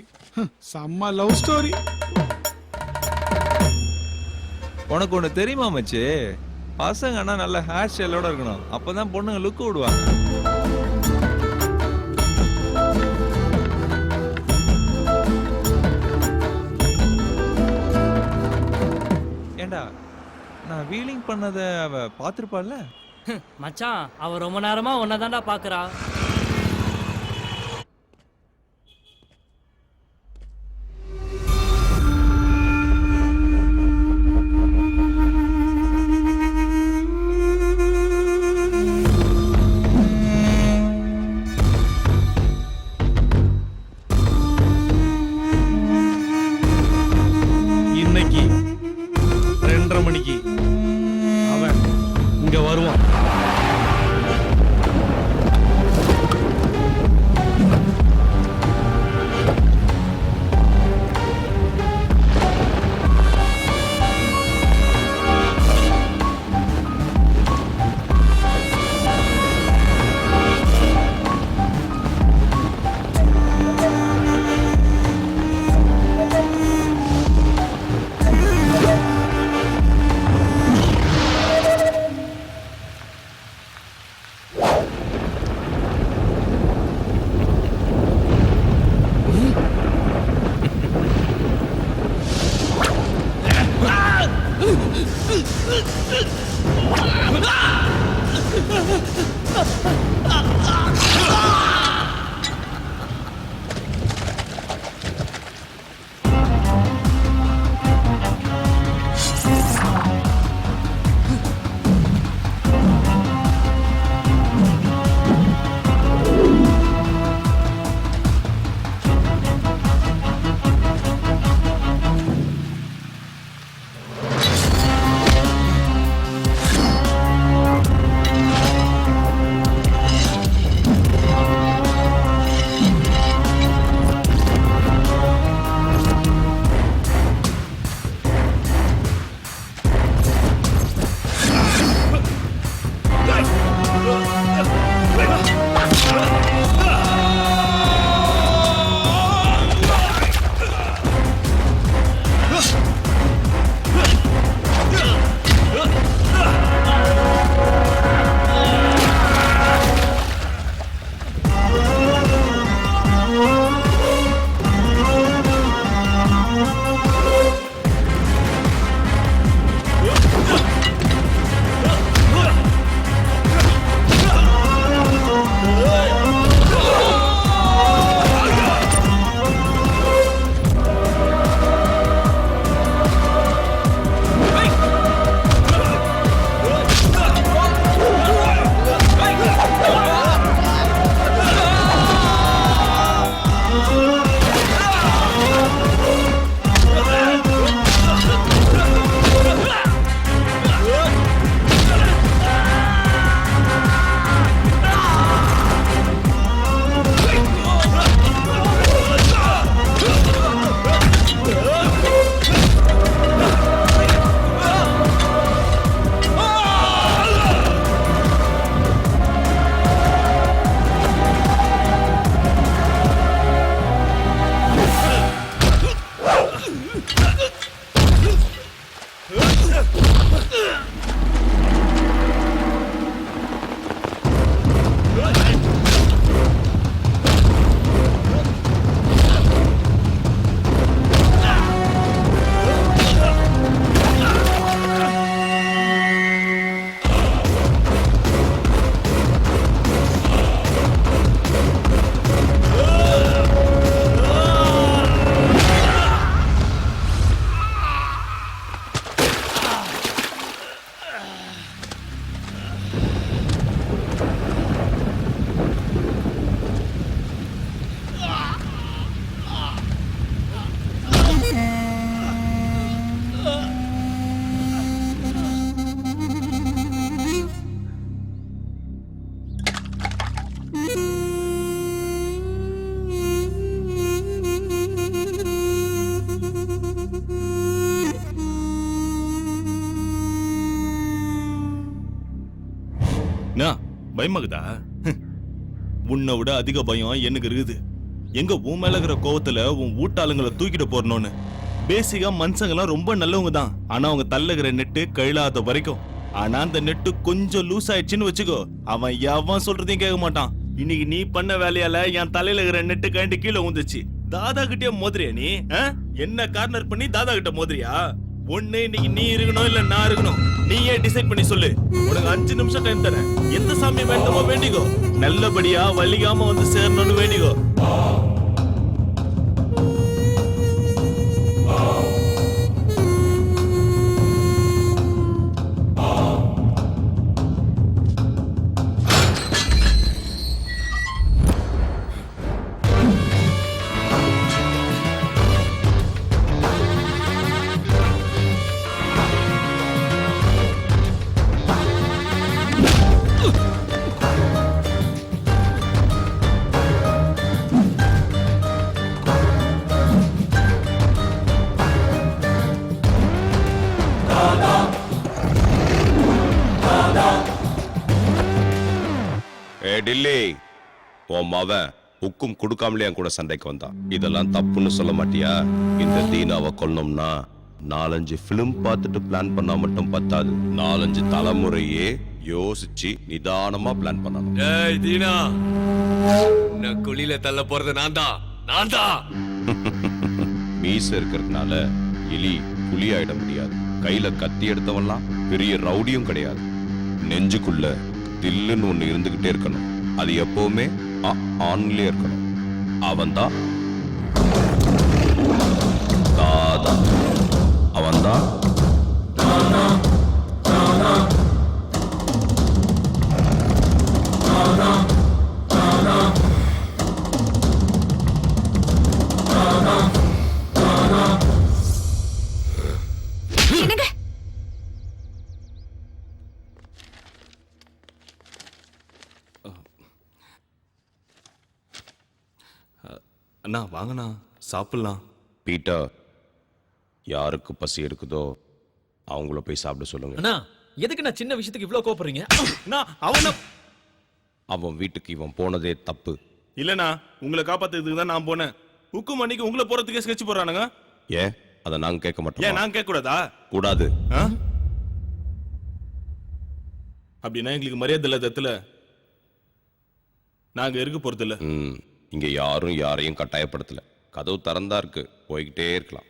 செம்ம லவ் ஸ்டோரி. உனக்கு ஒண்ணு தெரியுமா மச்சி? பசங்கன்னா நல்ல ஹேர் ஸ்டைலோட இருக்கணும், அப்பதான் பொண்ணுங்க லுக் விடுவாங்க. ஏண்டா, நான் வீலிங் பண்ணத அவ பாத்துருப்பாள்ல? மச்சான், அவ ரொம்ப நேரமா உன்னதான்டா பாக்குறா. இன்னைக்கு 2:30 மணிக்கு அவன் இங்க வருவான். பயமாகுதா? உன்னை விட அதிக பயம் எனக்கு இருக்குது. எங்க உன் மேல இருக்கிற கோவத்துல உன் வீட்டாளுங்களை தூக்கிட்டு போறணும்னு. பேசிக்கா மனுஷங்கெல்லாம் ரொம்ப நல்லவங்க தான். ஆனா அவங்க தள்ளுகிற நெட்டு கழிலாத வரைக்கும். ஆனா அந்த நெட்டு கொஞ்சம் லூஸ் ஆயிடுச்சுன்னு வச்சுக்கோ, அவன் எவன் சொல்றதையும் கேட்க மாட்டான். இன்னைக்கு நீ பண்ண வேலையால என் தலையில இருக்கிற நெட்டு கழண்டு கீழே வந்துச்சு. தாதா கிட்டே மோதிரியா நீ? என்ன கார்னர் பண்ணி தாதா கிட்ட மோதிரியா? ஒண்ணு இன்னைக்கு நீ இருக்கணும் இல்ல நான் இருக்கணும். நீயே டிசைட் பண்ணி சொல்லு. உனக்கு 5 நிமிஷம் டைம் தரேன். எந்த சாமி வேண்டுமோ வேண்டிக்கோ. நல்லபடியா வலிகாம வந்து சேரணும்னு வேண்டிக்கோ. டில்லி, உன் மவன் ஹுக்கும் கொடுக்காமலே என் கூட சண்டைக்கு வந்தான். இதெல்லாம் தப்புன்னு சொல்ல மாட்டியா? இந்த தீனாவை கொல்லணும்னா 4-5 பிலிம் பார்த்துட்டு பிளான் பண்ணா மட்டும் பத்தாது. 4-5 தலைமுறையே யோசிச்சு நிதானமா பிளான் பண்ணணும். ஏய் தீனா, உன்னை குழியில தள்ள போறது நான் தான். மீச இருக்கிறதுனால எலி புலி ஆயிட முடியாது. கையில கத்தி எடுத்தவன்லாம் பெரிய ரவுடியும் கிடையாது. நெஞ்சுக்குள்ள தில்லுன்னு ஒண்ணு இருந்துகிட்டே இருக்கணும். அது எப்பவுமே ஆன்லயே இருக்கணும். அவன்தான் தாதா. அவன்தான் அண்ணா வாங்கண்ணா சாப்பிடலாம். பீட்டர், யாருக்கு பசி இருக்குதோ அவங்கள போய் சாப்பிட சொல்லுங்க. அண்ணா எதுக்கு நான் சின்ன விஷயத்துக்கு இவ்ளோ கோபப்படுறீங்க? அவன் வீட்டுக்கு இவன் போனதே தப்பு. இல்லண்ணா, உங்களை காப்பாத்துறதுக்கு தான் நான் போனேன். ஹுக்கும் அன்னைக்கு உங்களை போறதுக்கே ஸ்கெட்ச் போடுறானுங்க. ஏன் அதை நாங்க கேட்க மாட்டோம்? ஏன் நான் கேட்க கூடாதா? கூடாது. அப்படின்னா எங்களுக்கு மரியாதை இல்லாத இடத்துல நாங்க இருக்க போறது இல்ல. இங்க யாரும் யாரையும் கட்டாயப்படுத்தல. கதவு திறந்தா இருக்கு, போய்கிட்டே இருக்கலாம்.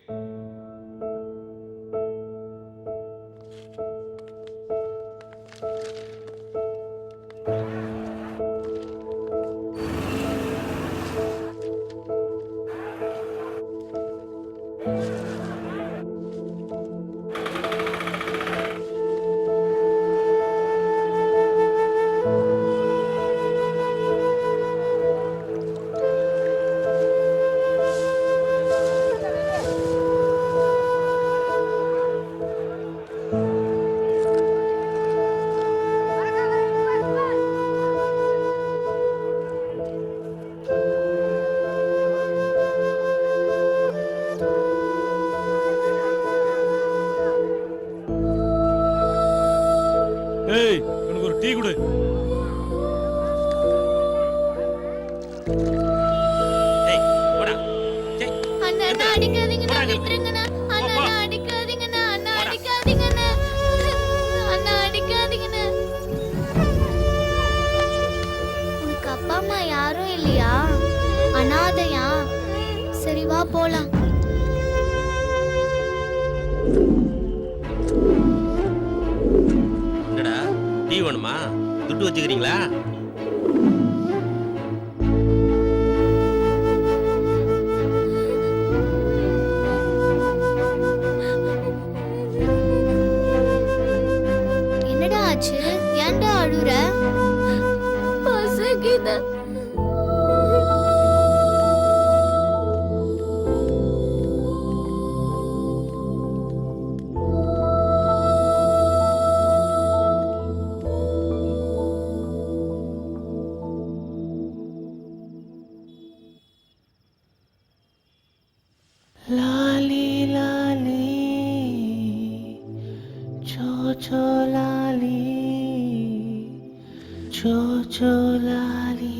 ஏய், எனக்கு ஒரு டீ கொடு. அண்ணா அடிக்காதீங்கண்ணா, விட்டுருங்கண்ணா. அண்ணா அடிக்காதீங்கண்ணா, அண்ணா அடிக்காதீங்கண்ணா, அண்ணா அடிக்காதீங்கண்ணா. உனக்கு அப்பா அம்மா யாரும் இல்லையா? அனாதையா? சரி வா போலாம். என்னடா டீ வேணுமா? துட்டு வச்சுக்கிறீங்களா? என்னடா ஆச்சு? ஏன்டா அழுற? பசிக்குது. लाली लाली चो चो लाली चो चो लाली.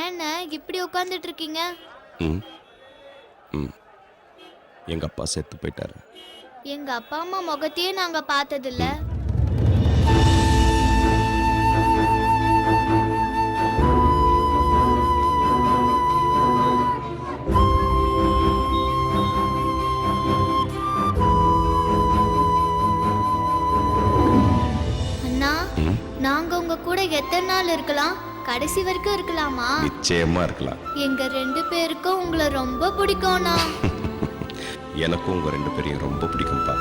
ஏன்னா இப்படி உட்கார்ந்துட்டு இருக்கீங்க? எங்க அப்பா செத்து போயிட்டாரு. எங்க அப்பா அம்மா முகத்தையே நாங்க பார்த்ததில்ல. அண்ணா, நாங்க உங்க கூட எத்தனை நாள் இருக்கலாம்? கடைசி வரைக்கும் இருக்கலாமா? நிச்சயமா இருக்கலாம். எங்க 2 பேருக்கும் உங்களை ரொம்ப பிடிக்கும்ண்ணா. எனக்கும் உங்க 2 பேரையும் ரொம்ப பிடிக்கும்பா.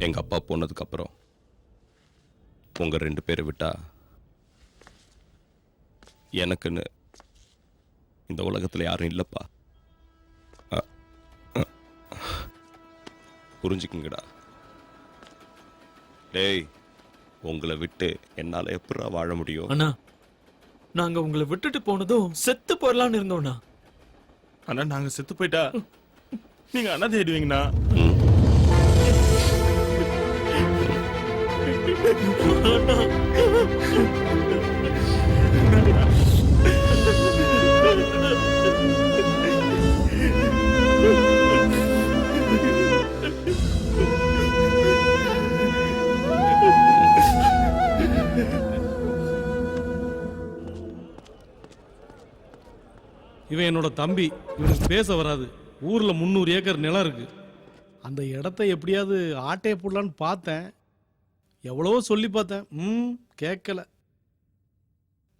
எங்க அப்பா போனதுக்கு அப்புறம் உங்க 2 பேரை விட்டா எனக்குன்னு இந்த உலகத்துல யாரும் இல்லப்பா. புரிஞ்சுக்குங்கடா. டேய், உங்களை விட்டு என்னால எப்படா வாழ முடியும்? அண்ணா, நாங்க உங்களை விட்டுட்டு போனதும் செத்து போயிடலான்னு இருந்தோம்ண்ணா. ஆனா நாங்க செத்து போயிட்டா நீங்க அனாதை ஆயிடுவீங்கண்ணா. இவன் என்னோட தம்பி. இவனுக்கு பேச வராது. ஊர்ல 300 ஏக்கர் நிலம் இருக்கு. அந்த இடத்த எப்படியாவது ஆட்டைய போடலான்னு பார்த்தேன். எவ்வளவோ சொல்லி பார்த்தேன். கேட்கல.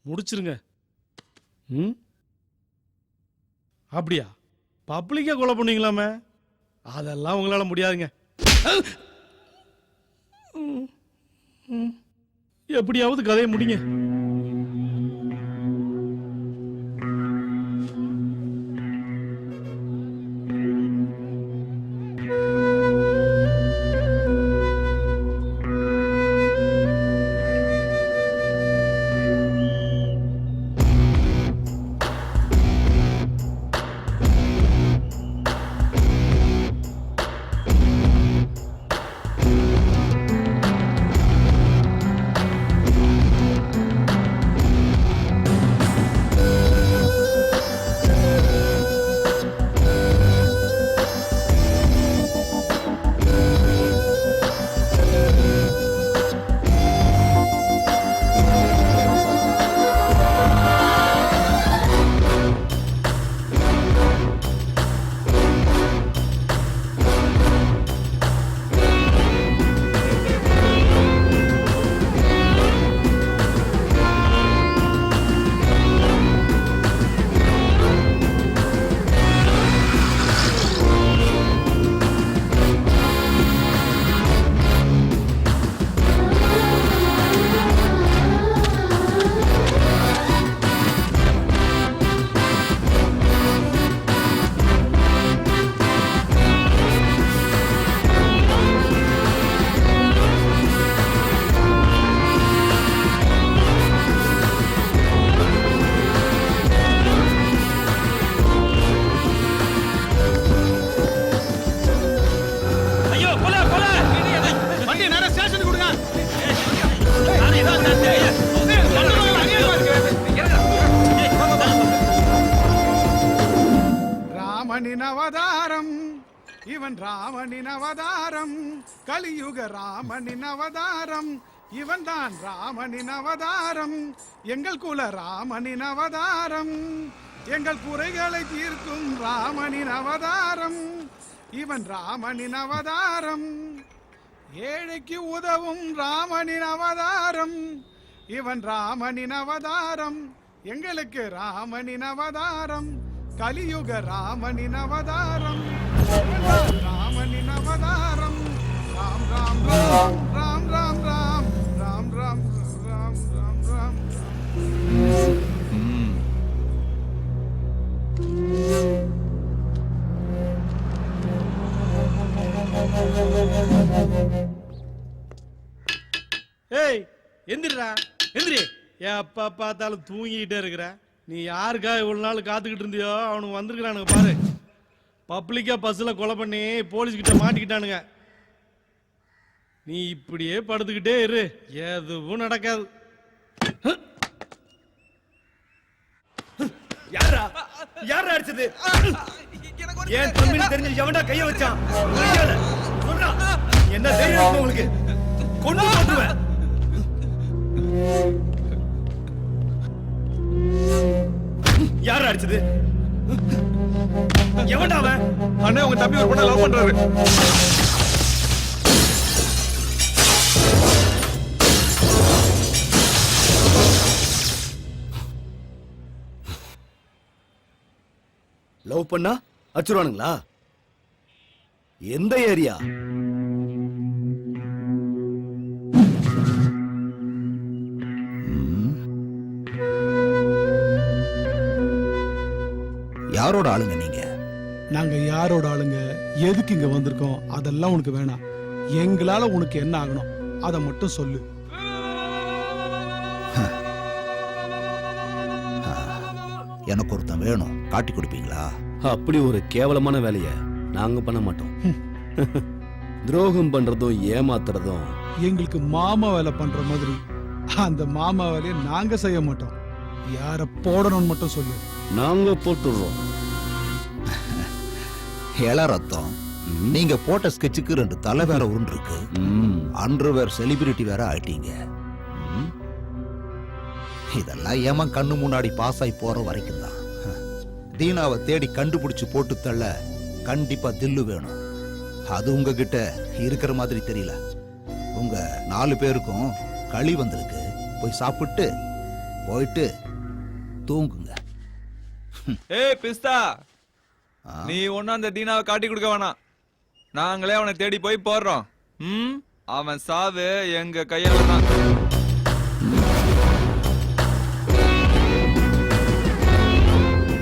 முடிச்சிருங்க. அப்படியா? பப்ளிக்கா கொலை பண்ணீங்களாமே? அதெல்லாம் உங்களால முடியாதுங்க. எப்படியாவது கதையை முடிங்க. ராமனின் அவதாரம், இவன் ராமனின் அவதாரம், கலியுக ராமனின் அவதாரம், இவன் தான் ராமனின் அவதாரம், எங்கள் குல ராமனின் அவதாரம், எங்கள் குறைகளை தீர்க்கும் ராமனின் அவதாரம், இவன் ராமனின் அவதாரம், ஏழைக்கு உதவும் ராமனின் அவதாரம், இவன் ராமனின் அவதாரம், எங்களுக்கு ராமனின் அவதாரம், கலியுக ராமனின் அவதாரம், ராமனின் அவதாரம், ராம் ராம் ராம் ராம் ராம் ராம் ராம் ராம் ராம் ராம் ராம். ஏய் எந்திரா எந்திரி. எப்ப பார்த்தாலும் தூங்கிக்கிட்டே இருக்கிற. நீ யாருக்காக இவ்வளவு நாள் காத்துக்கிட்டு இருந்தியோ அவனுக்கு வந்திருக்கிறானுங்க பாரு. பப்ளிக்கா பஸ்ல கொலை பண்ணி போலீஸ் கிட்ட மாட்டிக்கிட்டானுங்க. நீ இப்படியே படுத்துக்கிட்டே இரு, எதுவும் நடக்காது. யாரா யாரா அடிச்சது? ஏன் தம்பின்னு தெரிஞ்சு எவன்டா கைய வச்சான்? சொல்றா, என்ன தைரியம் உங்களுக்கு? கொண்டு போட்டுவேன். யாரா அடிச்சது? எவன்டா அவன்? அண்ணே, உங்க தம்பி ஒரு பொண்ணை லவ் பண்றாரு. லவ் பண்ணா அச்சுருவானுங்களா? எந்த ஏரியா? யாரோட ஆளுங்க நீங்க? நாங்க யாரோட ஆளுங்க, எதுக்கு இங்க வந்திருக்கோம், அதெல்லாம் உனக்கு வேணாம். எங்களால உனக்கு என்ன ஆகணும் அதை மட்டும் சொல்லு. எனக்கு ஒருத்தன் வேணும், காட்டி கொடுப்பீங்களா? அப்படி ஒரு கேவலமான வேலைய நாங்க பண்ண மாட்டோம். துரோகம் பண்றதும் ஏமாத்துறதும் எங்களுக்கு மாமா வேலை பண்ற மாதிரி அந்த மாமா வேலையை நாங்க செய்ய மாட்டோம். யார போடணும்னு மட்டும் சொல்லு, நாங்க போட்டுடுறோம். ஏழா ரத்தம், நீங்க போட்ட ஸ்கெட்சுக்கு 2 தலை வேற உருண்டிருக்கு. அன்று வேற செலிபிரிட்டி வேற ஆயிட்டீங்க. இதெல்லாம் ஏமா கண்ணு முன்னாடி பாஸ் ஆகி போற வரைக்கும் தான். தீனாவை தேடி கண்டுபிடிச்சு போட்டு தள்ள கண்டிப்பா தில்லு வேணும். அது உங்ககிட்ட இருக்கிற மாதிரி தெரியல. உங்க 4 பேருக்கும் களி வந்திருக்கு. போய் சாப்பிட்டு போயிட்டு தூங்குங்க. ஏய் பிஸ்தா, நீ ஒன்னும் அந்த தீனாவை காட்டி கொடுக்க வேணாம். நாங்களே அவனை தேடி போய் போடுறோம். அவன் சாவு எங்க கையால தான்.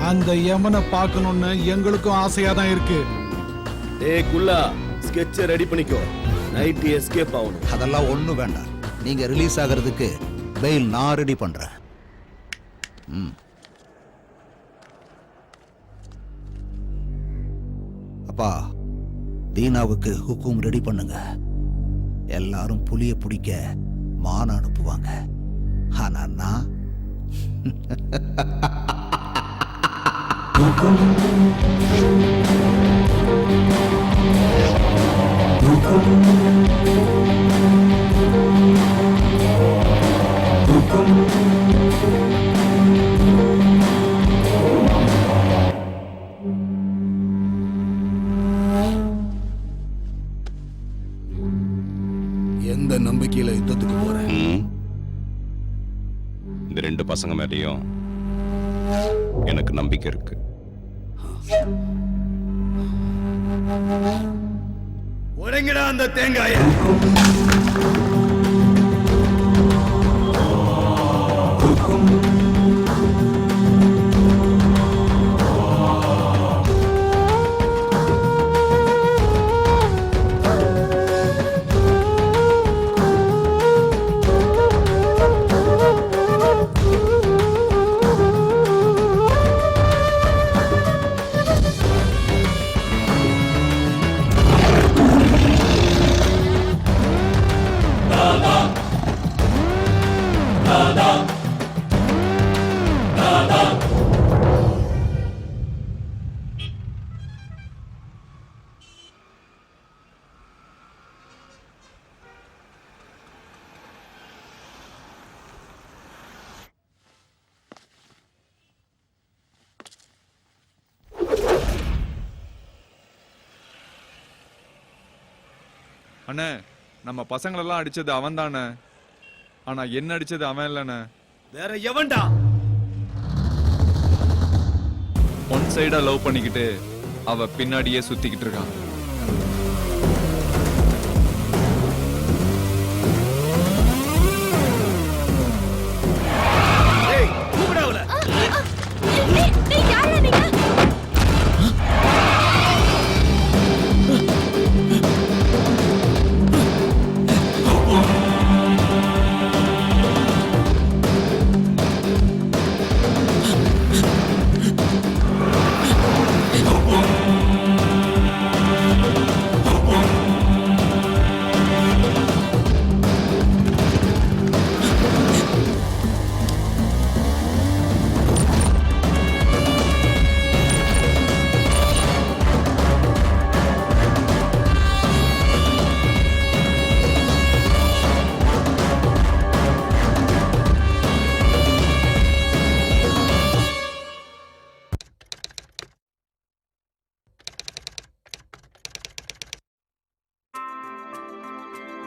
அந்த யமனை பார்க்கணும்னு எங்களுக்கும் ஆசையா தான் இருக்கு. ஏய் குல்லா, ஸ்கெட்சை ரெடி பண்ணிக்கோ. நைட் எஸ்கேப் ஆகணும். அதெல்லாம் ஒண்ணும் வேண்டாம். நீங்க ரிலீஸ் ஆகிறதுக்கு பெயில் நான் ரெடி பண்றேன். அப்பா, தீனாவுக்கு ஹுக்கும் ரெடி பண்ணுங்க. எல்லாரும் புலிய பிடிக்க மான அனுப்புவாங்க. ஆனா நான் எந்த நம்பிக்கையில யுத்தத்துக்கு போறேன்? இந்த 2 பசங்க மேலேயும் எனக்கு நம்பிக்கை இருக்கு. உடைங்கடா அந்த தேங்காய. அண்ணே, நம்ம பசங்களெல்லாம் அடிச்சது அவன் தானே. ஆனா என்ன அடிச்சது அவன் இல்லண்ணே. வேற எவன்டா? ஒன் சைடா லவ் பண்ணிக்கிட்டு அவ பின்னாடியே சுத்திக்கிட்டு இருக்கான்.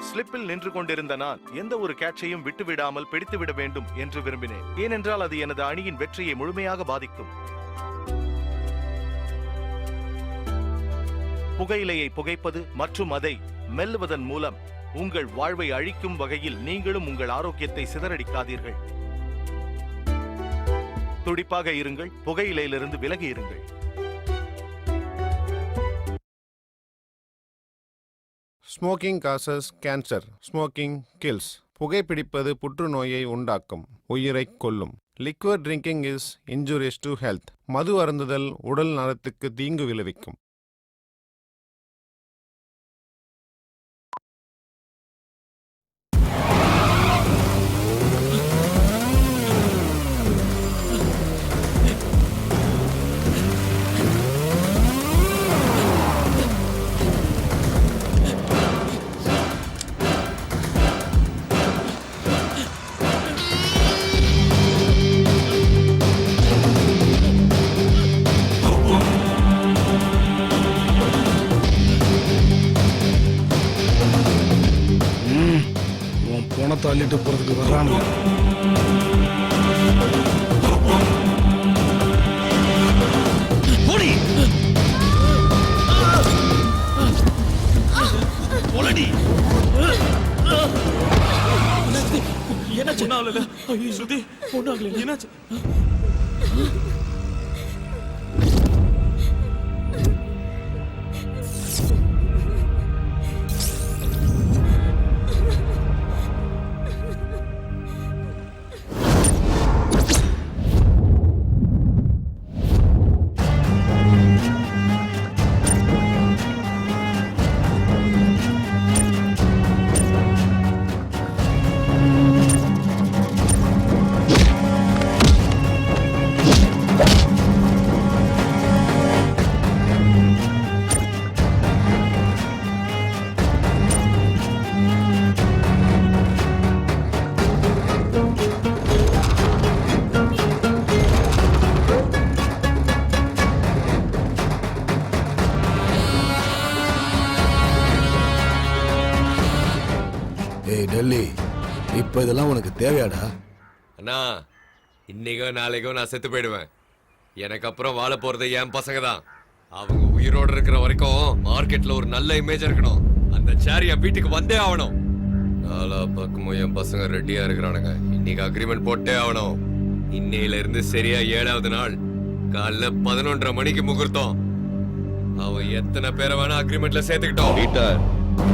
ஸ்லிப்பில் நின்று கொண்டிருந்த நான் எந்த ஒரு கேட்சையும் விட்டுவிடாமல் பிடித்துவிட வேண்டும் என்று விரும்பினேன். ஏனென்றால் அது எனது அணியின் வெற்றியை முழுமையாக பாதிக்கும். புகையிலையை புகைப்பது மற்றும் அதை மெல்லுவதன் மூலம் உங்கள் வாழ்வை அழிக்கும் வகையில் நீங்களும் உங்கள் ஆரோக்கியத்தை சிதறடிக்காதீர்கள். துடிப்பாக இருங்கள், புகையிலையிலிருந்து விலகி இருங்கள். Smoking causes cancer, smoking kills. புகைப்பிடிப்பது புற்றுநோயை உண்டாக்கும், உயிரைக் கொல்லும். Liquid drinking is injurious to health. மது அருந்துதல் உடல் நலத்துக்கு தீங்கு விளைவிக்கும். பணத்தை அள்ளிட்டு போறதுக்கு வர்றானுங்க. நீ என்னாச்சு? ஒன்னாகல. ஐயோ ஸ்ருதி, ஒன்னாகல. என்னாச்சு? ஏய் டெல்லி, இப்ப இதெல்லாம் உனக்கு தேவையாடா? அண்ணா, இன்னைக்கோ நாளைக்கோ நான் செத்து போயிடுவேன். எனக்கு அப்புறம் வாழ போறது என் பசங்க தான். அவங்க உயிரோடு இருக்கிற வரைக்கும் மார்க்கெட்ல ஒரு நல்ல இமேஜ் இருக்கணும். அந்த சேர் என் வீட்டுக்கு வந்தே ஆகணும். நாலா பக்கமும் என் பசங்க ரெடியா இருக்கிறானுங்க. இன்னைக்கு அக்ரிமெண்ட் போட்டே ஆகணும். இன்னையில இருந்து சரியா 7வது நாள் காலைல 11:30 மணிக்கு முகூர்த்தம். அவன் எத்தனை பேரை வேணா அக்ரிமெண்ட்ல சேர்த்துக்கிட்டோம். பீட்டர்,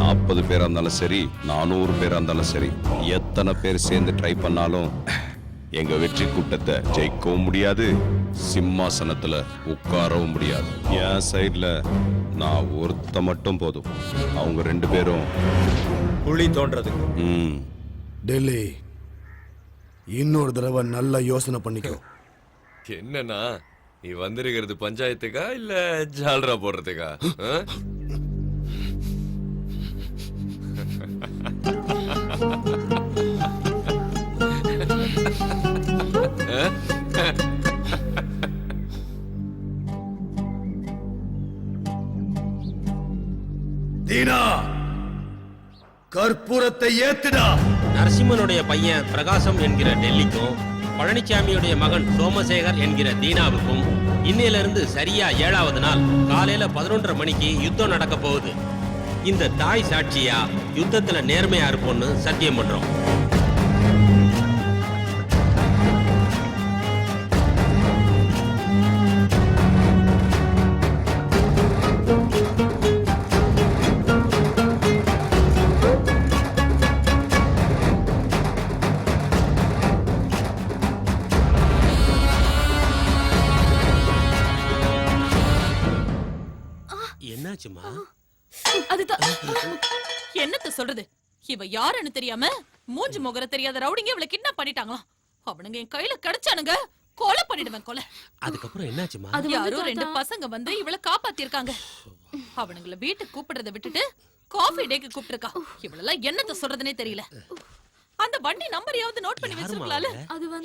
40 பேரா இருந்தாலும் சரி, 400 பேரா இருந்தாலும் சரி, எத்தனை பேர் சேர்ந்து ட்ரை பண்ணாலும் எங்க வெற்றி கூட்டத்தை ஜெயிக்கவும் முடியாது, சிம்மாசனத்துல உட்காரவும் முடியாது. என் சைட்ல நான் ஒருத்த மட்டும் போதும். அவங்க 2 பேரும் குழி தோன்றதுக்கு. டெல்லி, இன்னொரு தடவை நல்லா யோசனை பண்ணிக்கோ. என்னன்னா, நீ வந்திருக்கிறது பஞ்சாயத்துக்கா இல்ல ஜால்ரா போடுறதுக்கா? தீனா, கற்பூரத்தை ஏத்துடா. நரசிம்மனுடைய பையன் பிரகாசம் என்கிற டெல்லிக்கும் பழனிசாமியுடைய மகன் சோமசேகர் என்கிற தீனாவுக்கும் இன்னையிலிருந்து சரியா 7வது நாள் காலையில 11:30 மணிக்கு யுத்தம் நடக்க போகுது. இந்த தாய் சாட்சியா யுத்தத்துல நேர்மையா இருப்போம்னு சத்தியம் பண்றோம். என்னாச்சுமா? அதுதான் என்னத்த சொல்றது, இவ யாருன்னு தெரியாம மூஞ்சி முகர தெரியாத ரவுடிங்க இவளை கிட்னாப் பண்ணிட்டாங்களாம். அவனுங்க என் கையில கிடைச்சானுங்க, கொலை பண்ணிடுவேன் கொலை. அதுக்கப்புறம் என்னாச்சுமா? அது யாரோ 2 பசங்க வந்து இவளை காப்பாத்தி இருக்காங்க. அவனுங்கள வீட்டுக்கு கூப்பிடுறத விட்டுட்டு காஃபி டேக்கு கூப்பிட்டுருக்கா. இவளெல்லாம் என்னத்த சொல்றதுனே தெரியல. அந்த வண்டி நம்பரையாவது நோட் பண்ணி வச்சிருக்கலாம்ல.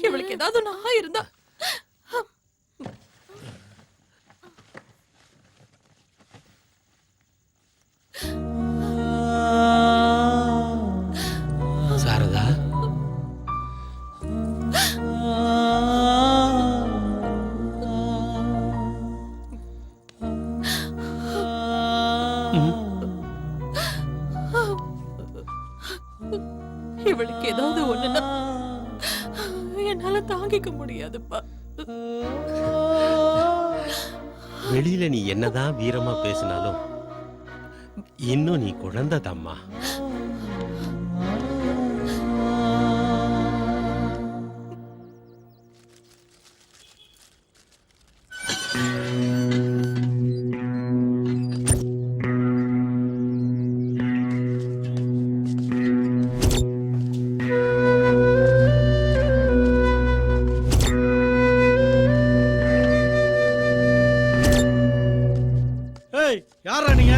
இவளுக்கு ஏதாவது நான் இருந்தா. சாரதா, இவளுக்கு ஏதாவது ஒண்ணுன்னா என்னால தாங்கிக்க முடியாதுப்பா. வெளியில நீ என்னதான் வீரமா பேசினாலும் இன்னும் நீ குழந்தை தாம்மா. ஏய், யாரா நீங்க?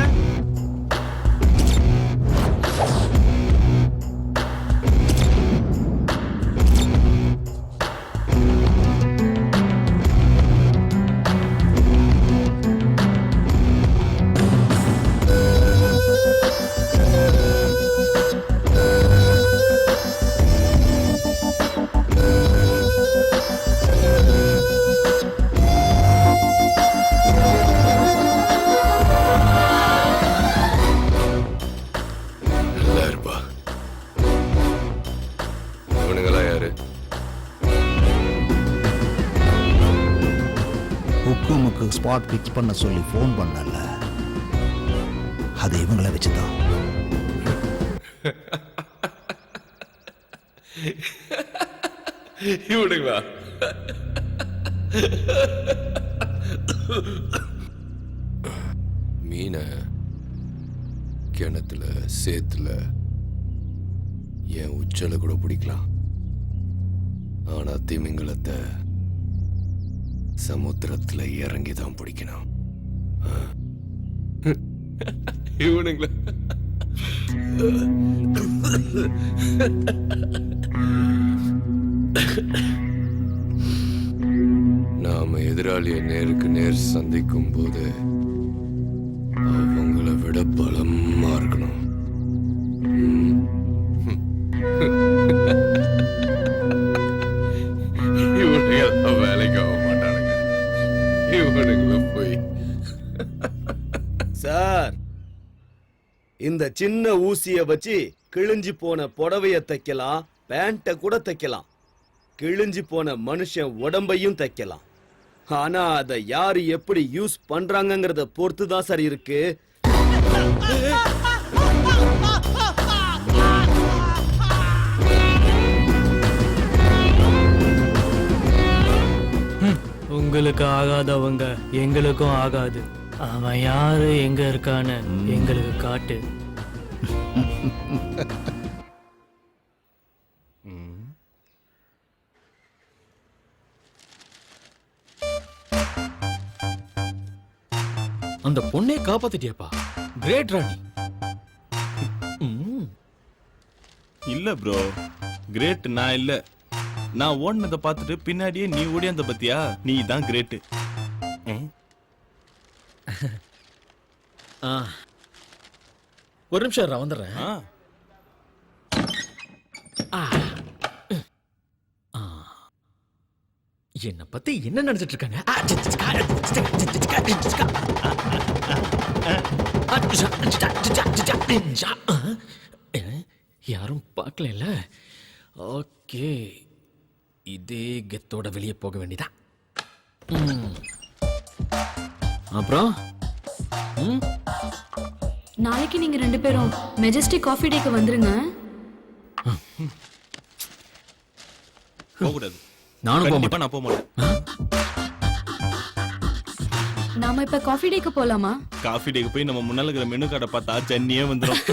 ஸ்பாட் ஃபிக்ஸ் பண்ண சொல்லி ஃபோன் பண்ணல, அது இவங்களை வச்சுதான். இவனுங்களா? மீனை கிணத்துல சேத்துல என் உச்சல கூட பிடிக்கலாம், ஆனா திமிங்கலத்தை சமுத்திரத்துல இறங்கி தான் பிடிக்கணும். இவனுங்களா? நாம எதிராளியை நேருக்கு நேர் சந்திக்கும் போது அவங்கள விட பலமா இருக்கணும். இவனுங்க வேலைக்கு ஆக மாட்டானுங்க. இவனுங்கள போய் சார், இந்த சின்ன ஊசிய வச்சு கிழிஞ்சு போன புடவைய தைக்கலாம், பேண்ட கூட தைக்கலாம், கிழிஞ்சு போன மனுஷன் உடம்பையும் தைக்கலாம். ஆனா அதை யாரு எப்படி யூஸ் பண்றாங்கங்கறத பொறுத்து தான் சார் இருக்கு. உங்களுக்கு ஆகாதவங்க எங்களுக்கும் ஆகாது. அவன் யாரு, எங்க இருக்கான்னு எங்களுக்கு காட்டு. அந்த பொண்ணே காப்பாத்திட்டியப்பா, கிரேட் ராணி. இல்ல ப்ரோ, கிரேட் நான் இல்ல. நான் ஓடினதை பார்த்துட்டு பின்னாடியே நீ ஓடியாந்த பத்தியா, நீ தான் கிரேட். ஒரு நிமிஷம் நான் வந்துடுறேன். என்ன பத்தி என்ன நினைச்சிட்டு இருக்காங்க? யாரும் பார்க்கல. ஓகே, இதே கெத்தோட வெளியே போக வேண்டியதா. அப்புறம் நாளைக்கு நீங்க 2 பேரும் மெஜஸ்டிக் காஃபி டேக்கு வந்துருங்க. போகக்கூடாது. நானும் கண்டிப்பா நான் போக மாட்டேன். நாம இப்ப காஃபி டேக்கு போலாமா? காஃபி டேக்கு போய் நம்ம முன்னால இருக்கிற மெனு கார்டை பார்த்தா சென்னியே வந்துடும்.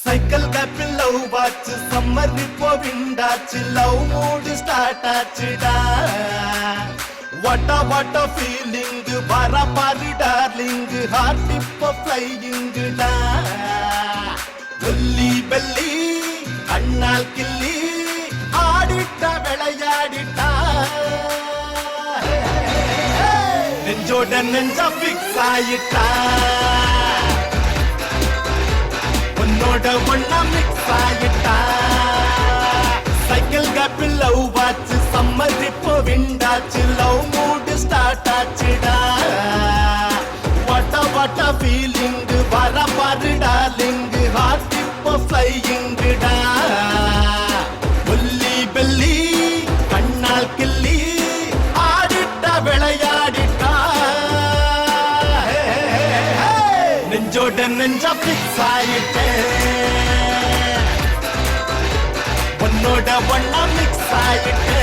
சைக்கிள் கேப்பில் லவ் வாச்சு, சம்மர் இப்போ விண்டாச்சு, லவ் மூடு ஸ்டார்ட் ஆச்சுடா. வாட்ட ஃபீலிங் வர பாரு டார்லிங், ஹார்ட் இப்போ ஃப்ளையிங்குடா. ஒல்லி பெல்லி அண்ணால் கிள்ளி ஆடிட்டா விளையாடிட்டா, நெஞ்சோட நெஞ்சா ஃபிக்ஸ் ஆயிட்டா, உன்னோட ஒண்ணா மிக்ஸ் ஆயிட்டா. சைக்கிள் கேப்பில் லவ் வாச்சு, சம்மர் இப்போ விண்டாச்சு, லவ் மூடு ஸ்டார்ட் ஆச்சுடா. வாட்ட ஃபீலிங் வர பாரு டார்லிங், ஹார்ட் இப்போ ஃப்ளையிங்குடா. ஒல்லி பெல்லி கண்ணால் கிள்ளி ஆடிட்டா விளையாடிட்டா, நெஞ்சோட நெஞ்சா ஃபிக்ஸ் ஆயிட்டேன், உன்னோட ஒண்ணா மிக்ஸ் ஆயிட்டேன்.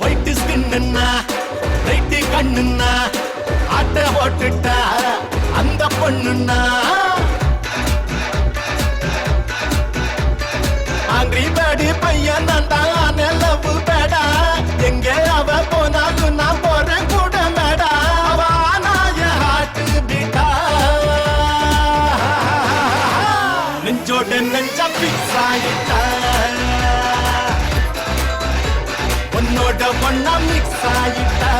ஒயிட் ஸ்கின்னுன்னா ரைட்டு கண்ணுன்னா ஆட்ட போட்டுட்டா அந்த பொண்ணுன்னா, ஆங்கிரி பேடி பையன் தான் லவ் பேடா, எங்கே அவ போனாலும் நான் போறேன் கூட மேடா. அவ ஆனா நெஞ்சோட நெஞ்ச பிக்ஸ் ஆயிட்டா உன்னோட ஒன்னா மிக்ஸ் ஆயிட்டா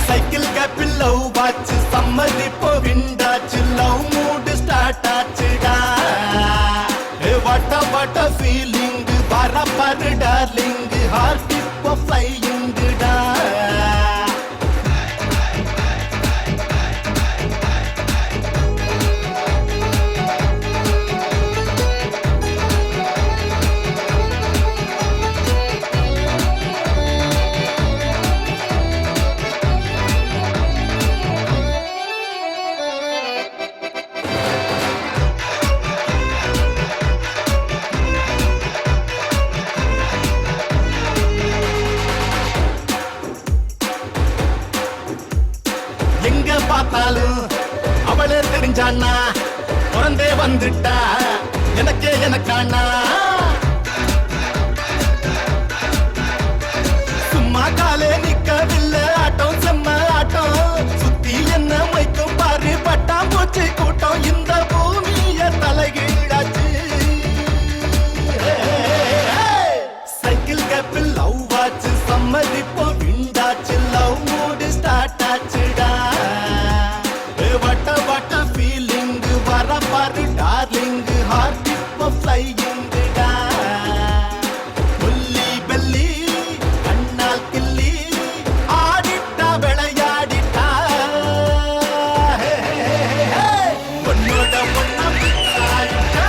சைக்கிள் கேப்பில் லவ் வாச்சு சம்மதி போ விண்டாச்சு லவ் மூடு ஸ்டார்ட் ஆச்சுடா வாட்ட ஃபீலிங் வர பாரு டார்லிங் ஹார்ட் இப்போ ஃப்ளையிங்குடா அவளே தெரிஞ்சானா பிறந்தே வந்துட்டா எனக்கே எனக்கானா சும்மா காலே நிக்கவில்லை ஆட்டம் செம்ம ஆட்டம் சுத்தி என்ன மைக்கும் பாரு பட்டாம் பூச்சி கூட்டம் இந்த பூமிய தலைகீழாச்சு சைக்கிள் கேப்பில் லவ் வாச்சு சம்மதிப்போ விண்டாச்சு லவ் மூடு ஸ்டார்ட் ஆச்சுடா வட்ட ஃபீலிங் வர பாரு டார்லிங் ஹார்ட் இப்போ ஃப்ளையிங்குடா புல்லி பெல்லி கண்ணால் கிள்ளி ஆடிட்டா விளையாடிட்டா பொண்ணோட பொண்ணா ஆயிட்டா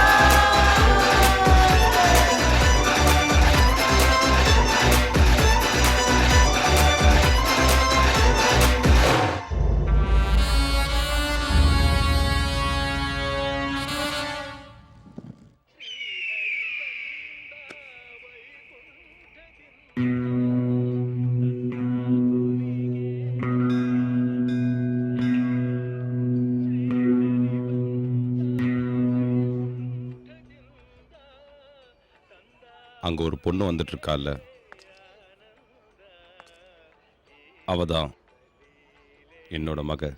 அங்க ஒரு பொண்ணு வந்துட்டு இருக்கால, அவதான் என்னோட மக.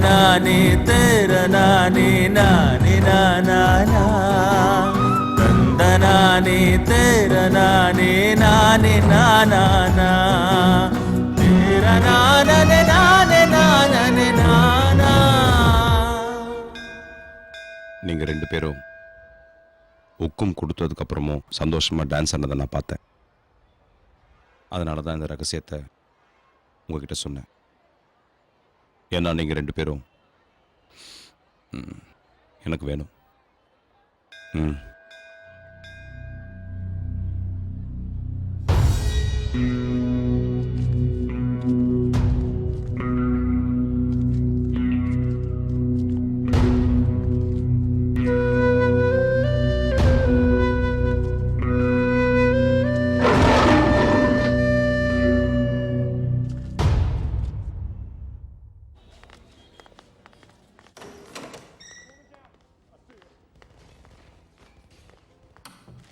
நானே தெர நானே நானே நானா தந்தனானே தெர நானே நானே நானா தெர நானே நானே நானே நானா. நீங்க ரெண்டு பேரும் உக்கும் கொடுத்ததுக்கு அப்புறமும் சந்தோஷமா டான்ஸ் ஆனதை நான் பார்த்தேன். அதனால தான் இந்த ரகசியத்தை உங்ககிட்ட சொன்னேன். ஏன்னா நீங்க ரெண்டு பேரும் எனக்கு வேணும்.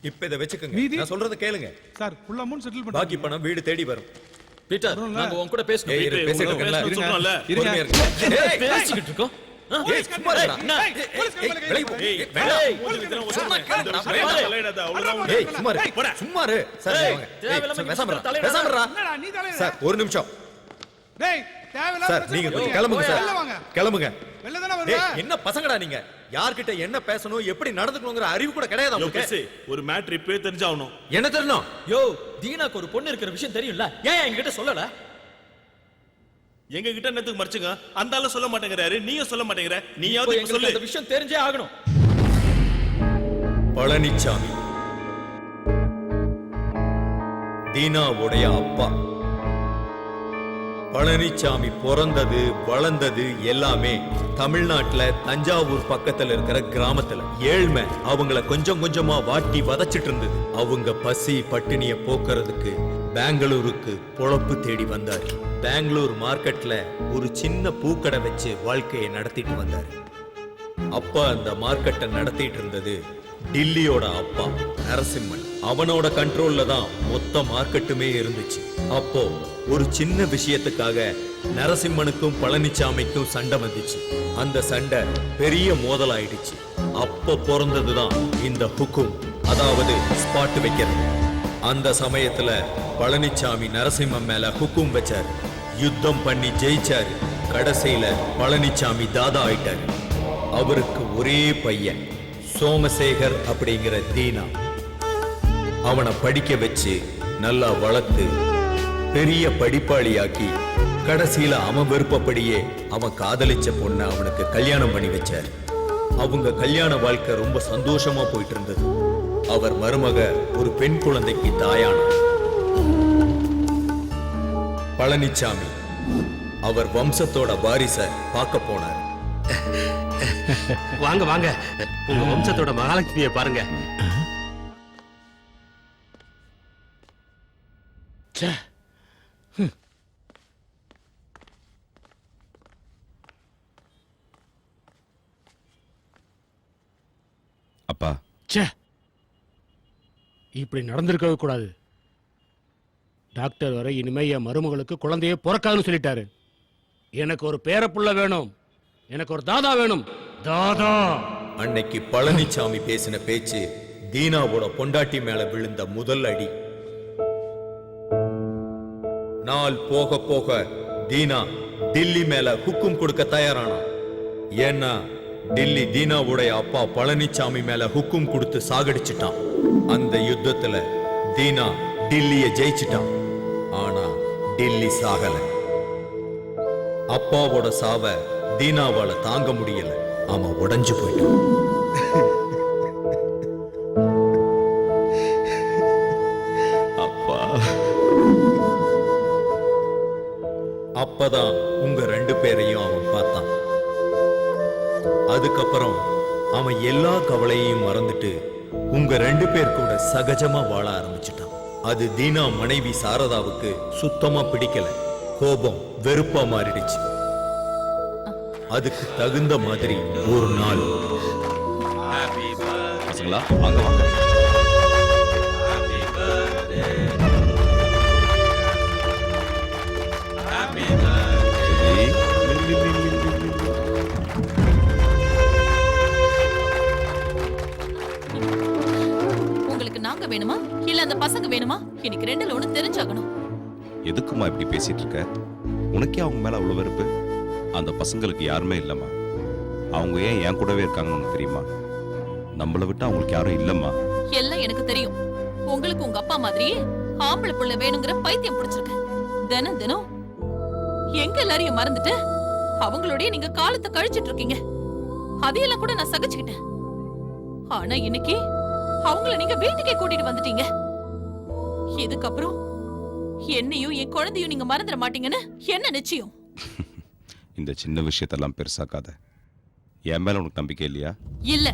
இப்ப இத வெச்சுக்கங்க. நான் சொல்றத கேளுங்க சார். ஃபுல் அமௌண்ட் செட்டில் பண்ணி பாக்கி பணம் வீடு தேடி வரும். பீட்டர், நாங்க உன் கூட பேசணும். பேசிட்டு இருக்கோம்ல. இருங்க. ஏய், பேசிக்கிட்டு இருக்கோம். ஏய், சும்மா இருடா. ஏய், சும்மா இரு. சார், பேசாம இருடா. சார், ஒரு நிமிஷம். டேய், தேவையில்லாம சார், நீங்க கொஞ்சம் கிளம்புங்க சார். கிளம்புங்க. வெளில தான வருவ. என்ன பசங்கடா நீங்க? யார்கிட்ட என்ன பேசணும், எப்படி நடந்துக்கணும்ங்கற அறிவு கூட கிடையாது உங்களுக்கு. ஒரு மேட்டர் இப்பவே தெரிஞ்சாகணும். என்ன தெரியணும்? யோ, தீனாக்கு ஒரு பொண்ணு இருக்கிற விஷயம் தெரியும்ல, ஏன் என்கிட்ட சொல்லல? எங்க கிட்ட என்னத்துக்கு மறைச்சுங்க? அந்த ஆளு சொல்ல மாட்டேங்கறாரு, நீங்க சொல்ல மாட்டேங்கற. நீயாவது இப்ப சொல்லு. இந்த விஷயம் தெரிஞ்சே ஆகணும். பழனிச்சாமி தீனாவுடைய அப்பா. பழனிசாமி பிறந்தது வளர்ந்தது எல்லாமே தமிழ்நாட்டுல தஞ்சாவூர் பக்கத்துல இருக்கிற கிராமத்துல. ஏழ்மை அவங்கள கொஞ்சம் கொஞ்சமா வாட்டி வதச்சிட்டு இருந்தது. அவங்க பசி பட்டினிய போக்குறதுக்கு பெங்களூருக்கு பொழப்பு தேடி வந்தார். பெங்களூர் மார்க்கெட்ல ஒரு சின்ன பூக்கடை வச்சு வாழ்க்கையை நடத்திட்டு வந்தார். அப்பா அந்த மார்க்கெட்டை நடத்திட்டு இருந்தது டில்லியோட அப்பா நரசிம்மன். அவனோட கண்ட்ரோல்ல தான் மொத்த மார்க்கெட்டுமே இருந்துச்சு. அப்போ ஒரு சின்ன விஷயத்துக்காக நரசிம்மனுக்கும் பழனிசாமிக்கும் சண்டை வந்துச்சு. அந்த சண்டை பெரிய மோதலாயிடுச்சு. அப்ப பிறந்ததுதான் இந்த ஹுக்கும், அதாவது ஸ்பாட் வைக்கிறது. அந்த சமயத்துல பழனிசாமி நரசிம்மன் மேல ஹுக்கும் வச்சாரு. யுத்தம் பண்ணி ஜெயிச்சாரு. கடைசியில பழனிசாமி தாதா ஆயிட்டாரு. அவருக்கு ஒரே பையன் சோமசேகர் அப்படிங்கிற தீனா. அவனை படிக்க வச்சு நல்லா வளர்த்து பெரிய படிப்பாளியாக்கி கடைசியில அவன் விருப்பப்படியே அவன் காதலிச்ச பொண்ணை அவனுக்கு கல்யாணம் பண்ணி வச்சார். அவங்க கல்யாண வாழ்க்கை ரொம்ப சந்தோஷமா போயிட்டு இருந்தது. அவர் மருமக ஒரு பெண் குழந்தைக்கு தாயானார். பழனிசாமி அவர் வம்சத்தோட வாரிசை பார்க்க போனார். வாங்க வாங்க, உங்க வம்சத்தோட மகாலட்சுமியை பாருங்க. அப்பா, இப்படி நடந்திருக்கவே கூடாது. டாக்டர் வரை இனிமே என் மருமகளுக்கு குழந்தையே பிறக்காதுன்னு சொல்லிட்டாரு. எனக்கு ஒரு பேரப்புள்ள வேணும், எனக்கு ஒரு தாதா வேணும். தாதா. அன்னைக்கு பழனிசாமி பேசின பேச்சு தீனாவோட பொண்டாட்டி மேல விழுந்த முதல் அடி. நாள் போக போக தீனா டில்லி மேல ஹுக்கும் கொடுக்க தயாரானா. ஏன்னா டில்லி தீனாவுடைய அப்பா பழனிசாமி மேல ஹுக்கும் கொடுத்து சாகடிச்சிட்டான். அந்த யுத்தத்துல தீனா டில்லிய ஜெயிச்சிட்டான். ஆனா டில்லி சாகல. அப்பாவோட சாவ தீனாவால தாங்க முடியல. அவன் உடைஞ்சு போயிட்டான். அப்பா. அப்பதான் உங்க ரெண்டு பேரையும் அவன் பார்த்தான். அதுக்கப்புறம் அவன் எல்லா கவலையையும் மறந்துட்டு உங்க ரெண்டு பேர் கூட சகஜமா வாழ ஆரம்பிச்சிட்டான். அது தீனா மனைவி சாரதாவுக்கு சுத்தமா பிடிக்கல. கோபம் வெறுப்பா மாறிடுச்சு. அதுக்கு தகுந்த மாதிரி ஒரு நாள் பசங்களா வாங்க வாங்க. உங்களுக்கு நாங்க வேணுமா இல்ல அந்த பசங்க வேணுமா? எனக்கு ரெண்டுல ஒண்ணு தெரிஞ்சாகணும். எதுக்குமா இப்படி பேசிட்டு இருக்க? உனக்கே அவங்க மேல அவ்வளவு வெறுப்பு? அந்த பசங்களுக்கு யாருமே இல்லம்மா. அவங்க ஏன் என் கூடவே இருக்காங்கன்னு உனக்கு தெரியுமா? நம்மளை விட்டு அவங்களுக்கு யாரும் இல்லம்மா. எல்லாம் எனக்கு தெரியும். உங்களுக்கு உங்க அப்பா மாதிரியே ஆம்பளை புள்ள வேணுங்கிற பைத்தியம் பிடிச்சிருக்கு. தினம் தினம் எங்க எல்லாரையும் மறந்துட்டு அவங்களோடய நீங்க காலத்தை கழிச்சிட்டு இருக்கீங்க. அதையெல்லாம் கூட நான் சகிச்சுக்கிட்டேன். ஆனா இன்னைக்கு அவங்கள நீங்க வீட்டுக்கே கூட்டிட்டு வந்துட்டீங்க. இதுக்கப்புறம் என்னையும் என் குழந்தையும் நீங்க மறந்துட மாட்டீங்கன்னு என்ன நிச்சயம்? இந்த சின்ன விஷயத்தெல்லாம் பெருசாக்காத. என் மேல உனக்கு நம்பிக்கை இல்லையா? இல்ல.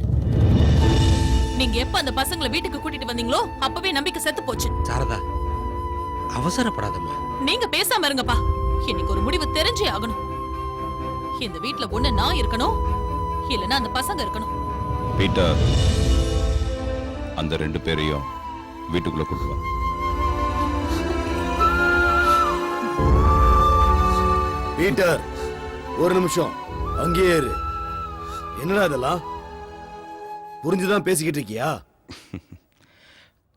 நீங்க எப்ப அந்த பசங்களை வீட்டுக்கு கூட்டிட்டு வந்தீங்களோ அப்பவே நம்பிக்கை செத்து போச்சு. சாரதா, அவசரப்படாதம்மா. நீங்க பேசாம இருங்கப்பா. இன்னைக்கு ஒரு முடிவு தெரிஞ்சே ஆகணும். இந்த வீட்ல ஒண்ணு நான் இருக்கணும், இல்லனா அந்த பசங்க இருக்கணும். பீட்டர், அந்த ரெண்டு பேரையும் வீட்டுக்குள்ள கூட்டு வா. பீட்டர், ஒரு நிமிஷம் அங்கேயே இரு. என்னடா இதெல்லாம்? புரிஞ்சுதான் பேசிக்கிட்டு இருக்கியா?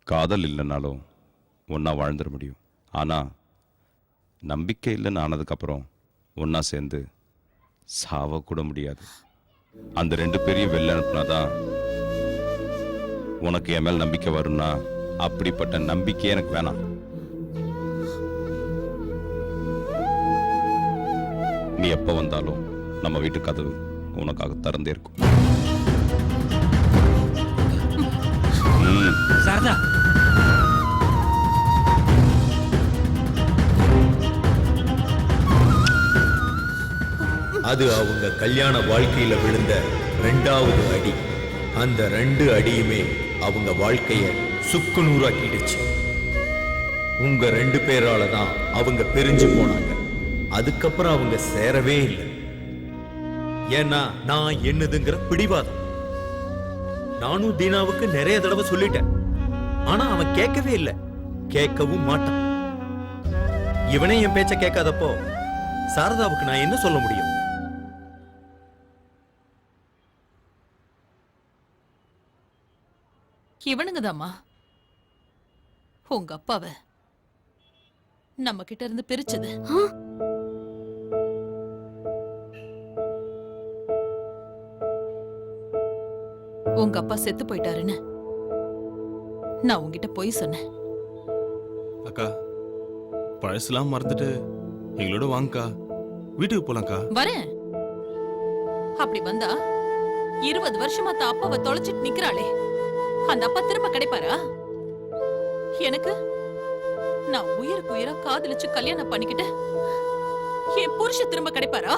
காதல் இல்லைனாலும் ஒன்னா வாழ்ந்துட முடியும். ஆனா நம்பிக்கை இல்லைன்னு ஆனதுக்கப்புறம் ஒன்னா சேர்ந்து சாவ கூட முடியாது. அந்த ரெண்டு பேரையும் வெளில அனுப்புனாதான் உனக்கு என் மேல் நம்பிக்கை வரும்னா அப்படிப்பட்ட நம்பிக்கையே எனக்கு வேணாம். நீ எப்ப வந்தாலும் நம்ம வீட்டு கதவு உனக்காக திறந்தே இருக்கும். சாரதா, அது அவங்க கல்யாண வாழ்க்கையில விழுந்த 2வது அடி. அந்த 2 அடியுமே அவங்க வாழ்க்கைய சுக்குநூறாக்கிடுச்சு. உங்க 2 பேரால தான் அவங்க பிரிஞ்சு போனாங்க. அதுக்கப்புறம் அவங்க சேரவே இல்லை. ஏன்னா நான் என்னதுங்கிற பிடிவாதம். நானும் தீனாவுக்கு நிறைய தடவை சொல்லிட்டேன். ஆனா அவன் கேட்கவே இல்லை, கேட்கவும் மாட்டான். இவனே என் பேச்ச கேட்காதப்போ சாரதாவுக்கு நான் என்ன சொல்ல முடியும்? இவனுங்கதாம்மா உங்க அப்பாவை நம்ம கிட்ட இருந்து பிரிச்சது. உங்க அப்பா செத்து போயிட்டாருன்னு நான் உங்ககிட்ட போய் சொன்னேன். அக்கா பழசெல்லாம் மறந்துட்டு எங்களோட வாங்கக்கா, வீட்டுக்கு போலாம்க்கா. வரேன். அப்படி வந்தா 20 வருஷமா தான் அப்பாவை தொலைச்சிட்டு நிக்கிறாளே, அந்த அப்பா திரும்ப கிடைப்பாரா? எனக்கு நான் உயிருக்கு உயிரா காதலிச்சு கல்யாணம் பண்ணிக்கிட்டு என் புருஷ திரும்ப கிடைப்பாரா?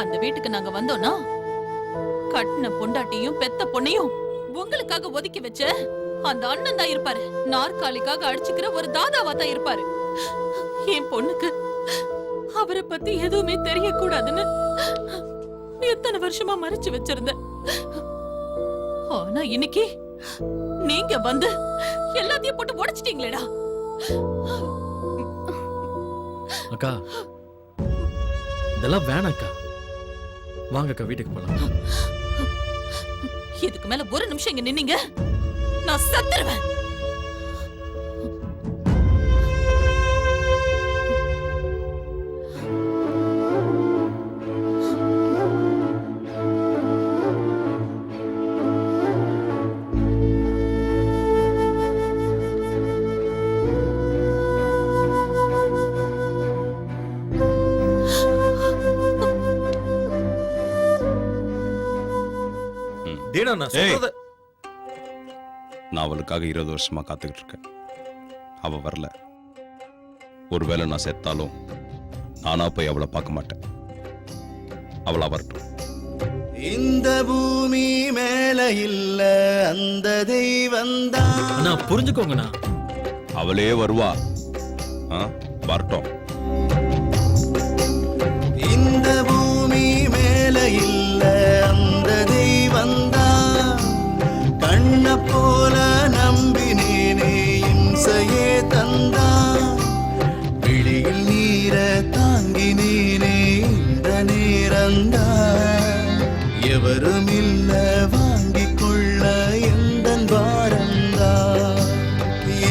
அந்த வீட்டுக்கு நாங்க வந்தோம்னா கட்டின பொண்டாட்டியும் பெத்த பொண்ணையும் உங்களுக்காக ஒதுக்கி வச்ச அந்த அண்ணன் தான் இருப்பாரு. நாற்காலிக்காக அடிச்சுக்கிற ஒரு தாதாவா தான் இருப்பாரு. என் பொண்ணுக்கு அவரை பத்தி எதுவுமே தெரியக்கூடாதுன்னு எத்தனை வருஷமா மறைச்சு வச்சிருந்த. ஆனா இன்னைக்கு நீங்க வந்து எல்லாத்தையும் போட்டு உடைச்சிட்டீங்களேடா. அக்கா இதெல்லாம் வேணாக்கா, வாங்கக்கா வீட்டுக்கு போலாம். இதுக்கு மேல ஒரு நிமிஷம் இங்க நின்னீங்க நான் சத்துருவேன். தீனா, நான் சொல்றத நான் அவளுக்காக 20 வருஷமா காத்துக்கிட்டு இருக்கேன். அவ வரல. ஒருவேளை நான் செத்தாலும் நானா போய் அவளை பார்க்க மாட்டேன். அவளா வரட்டும். இந்த பூமி மேல இல்ல அந்த தெய்வந்தான். நான் புரிஞ்சுக்கோங்கண்ணா. அவளே வருவா. வரட்டும். இந்த பூமி மேல இல்ல அந்த தெய்வந்தான். கண்ண போல நம்பினேனே இம்சையே தந்தான். விழியில் நீர தாங்கினேனே இந்த நேரந்தான். எவரும் இல்ல வாங்கிக் கொள்ள எந்தன் வாரந்தான்.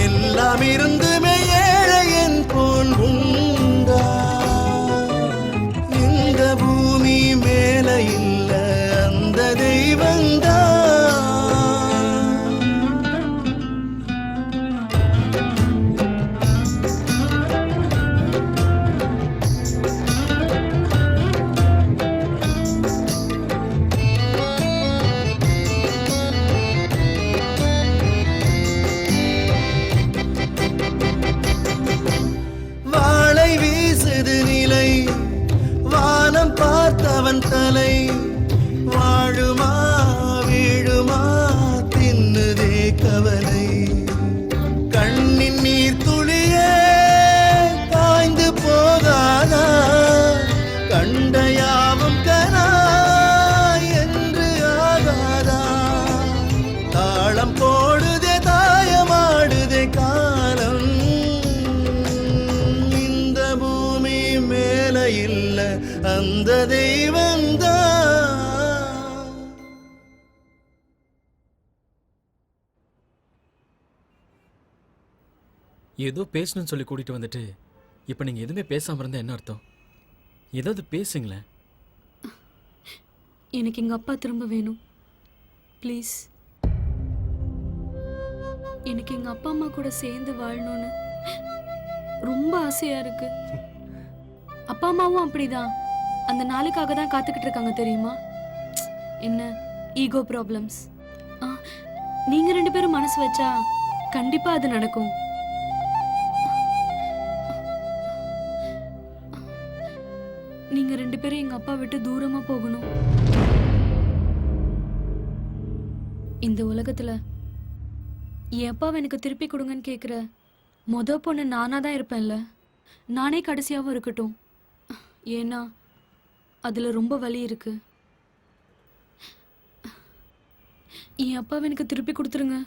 எல்லாம் இருந்துமே ஏழையன் போல் உண்டா. இந்த பூமி மேல இல்ல அந்த தெய்வந்தான். வாளை வீசுது நிலை, வானம் பார்த்தவன் தலை. வாழுமா வீழுமா தின்னுதே கவலை. கண்ணின் நீர் துளியே காய்ந்து போகாதா. கண்ட யாவும் கனா என்று ஆகாதா. தாளம் போடுதே தாயமாடுதே காலம். இந்த பூமி மேல இல்ல அந்த தெய்வந்தான். ஏதோ பேசணும்னு சொல்லி கூட்டிட்டு வந்துட்டு இப்ப நீங்க எதுவுமே பேசாம இருந்தா என்ன அர்த்தம்? ஏதாவது பேசுங்களேன். எனக்கு எங்க அப்பா திரும்ப வேணும் ப்ளீஸ். எனக்கு எங்க அப்பா அம்மா கூட சேர்ந்து வாழணும்னு ரொம்ப ஆசையா இருக்கு. அப்பா அம்மாவும் அப்படிதான். அந்த நாளுக்காக தான் காத்துக்கிட்டு இருக்காங்க தெரியுமா? என்ன ஈகோ ப்ராப்ளம்ஸ். நீங்க 2 பேரும் மனசு வச்சா கண்டிப்பா அது நடக்கும். நீங்க 2 பேரும் எங்க அப்பா விட்டு தூரமா போகணும். இந்த உலகத்துல என் அப்பாவை எனக்கு திருப்பி கொடுங்கன்னு கேக்குற பொண்ணு நானா தான் இருப்பேன்ல. நானே கடைசியாவும் இருக்கட்டும். ஏன்னா அதுல ரொம்ப வலி இருக்கு. என் அப்பாவை எனக்கு திருப்பி கொடுத்துருங்க.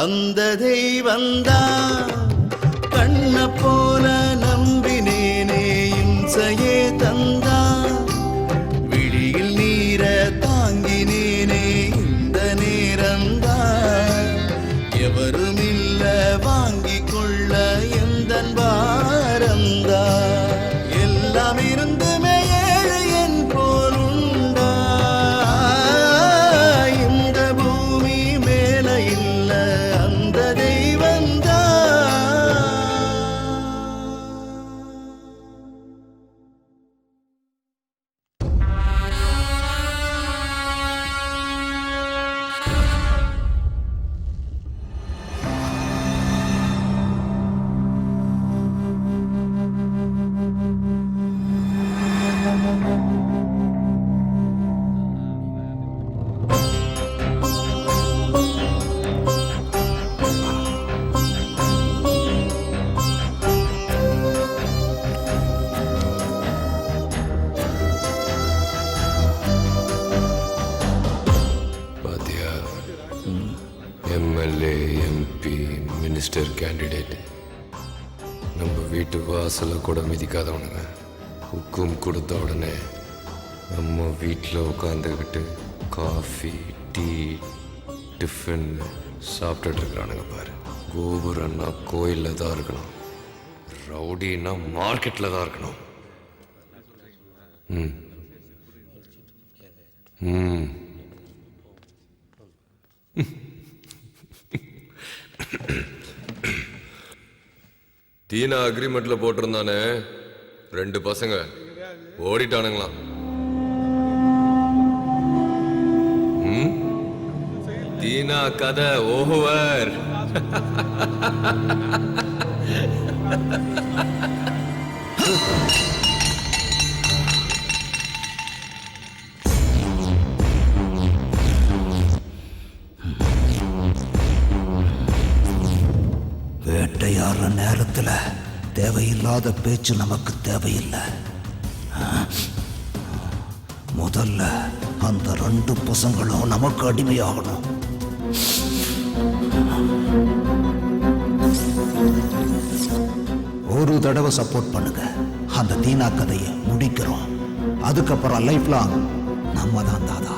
அந்த தெய்வந்தான் கண்ண போல நம்பினேனே இம்சையே தந்தான் விழியில் நீர தாங்கினேனே இந்த நேரந்தான் எவரும் இல்ல வாங்கிக் கொள்ள எந்தன் வாரந்தான் எல்லாம் இருந்துமே ஏழை என் போலுண்டா இந்த பூமி மேல இல்ல அந்த தெய்வந்தான். பாத்தியா எம்எல்ஏ எம்பி மினிஸ்டர் கேண்டிடேட் நம்ம வீட்டு வாசல கூட மிதிக்காதவனுங்க ஹுக்கும் கொடுத்த உடனே நம்ம வீட்டில் உட்காந்துக்கிட்டு காஃபி டீ டிஃபன் சாப்பிட்டுட்டு இருக்கிறானுங்க பாரு. கோபுரம்னா கோயிலில் தான் இருக்கணும், ரவுடின்னா மார்க்கெட்டில் தான் இருக்கணும். ம் ம் தீனா அக்ரிமெண்ட்ல போட்டிருந்தானே 2 பசங்க ஓடிட்டானுங்களாம். தீனா கதை ஓவர். வேட்டையாடுற நேரத்துல தேவையில்லாத பேச்சு நமக்கு தேவையில்லை. முதல்ல அந்த 2 பசங்களும் நமக்கு அடிமையாகணும். ஒரு தடவை சப்போர்ட் பண்ணுங்க, அந்த தீனா கதையை முடிக்கிறோம். அதுக்கப்புறம் லைஃப் லாங் நம்ம தான் தாதா.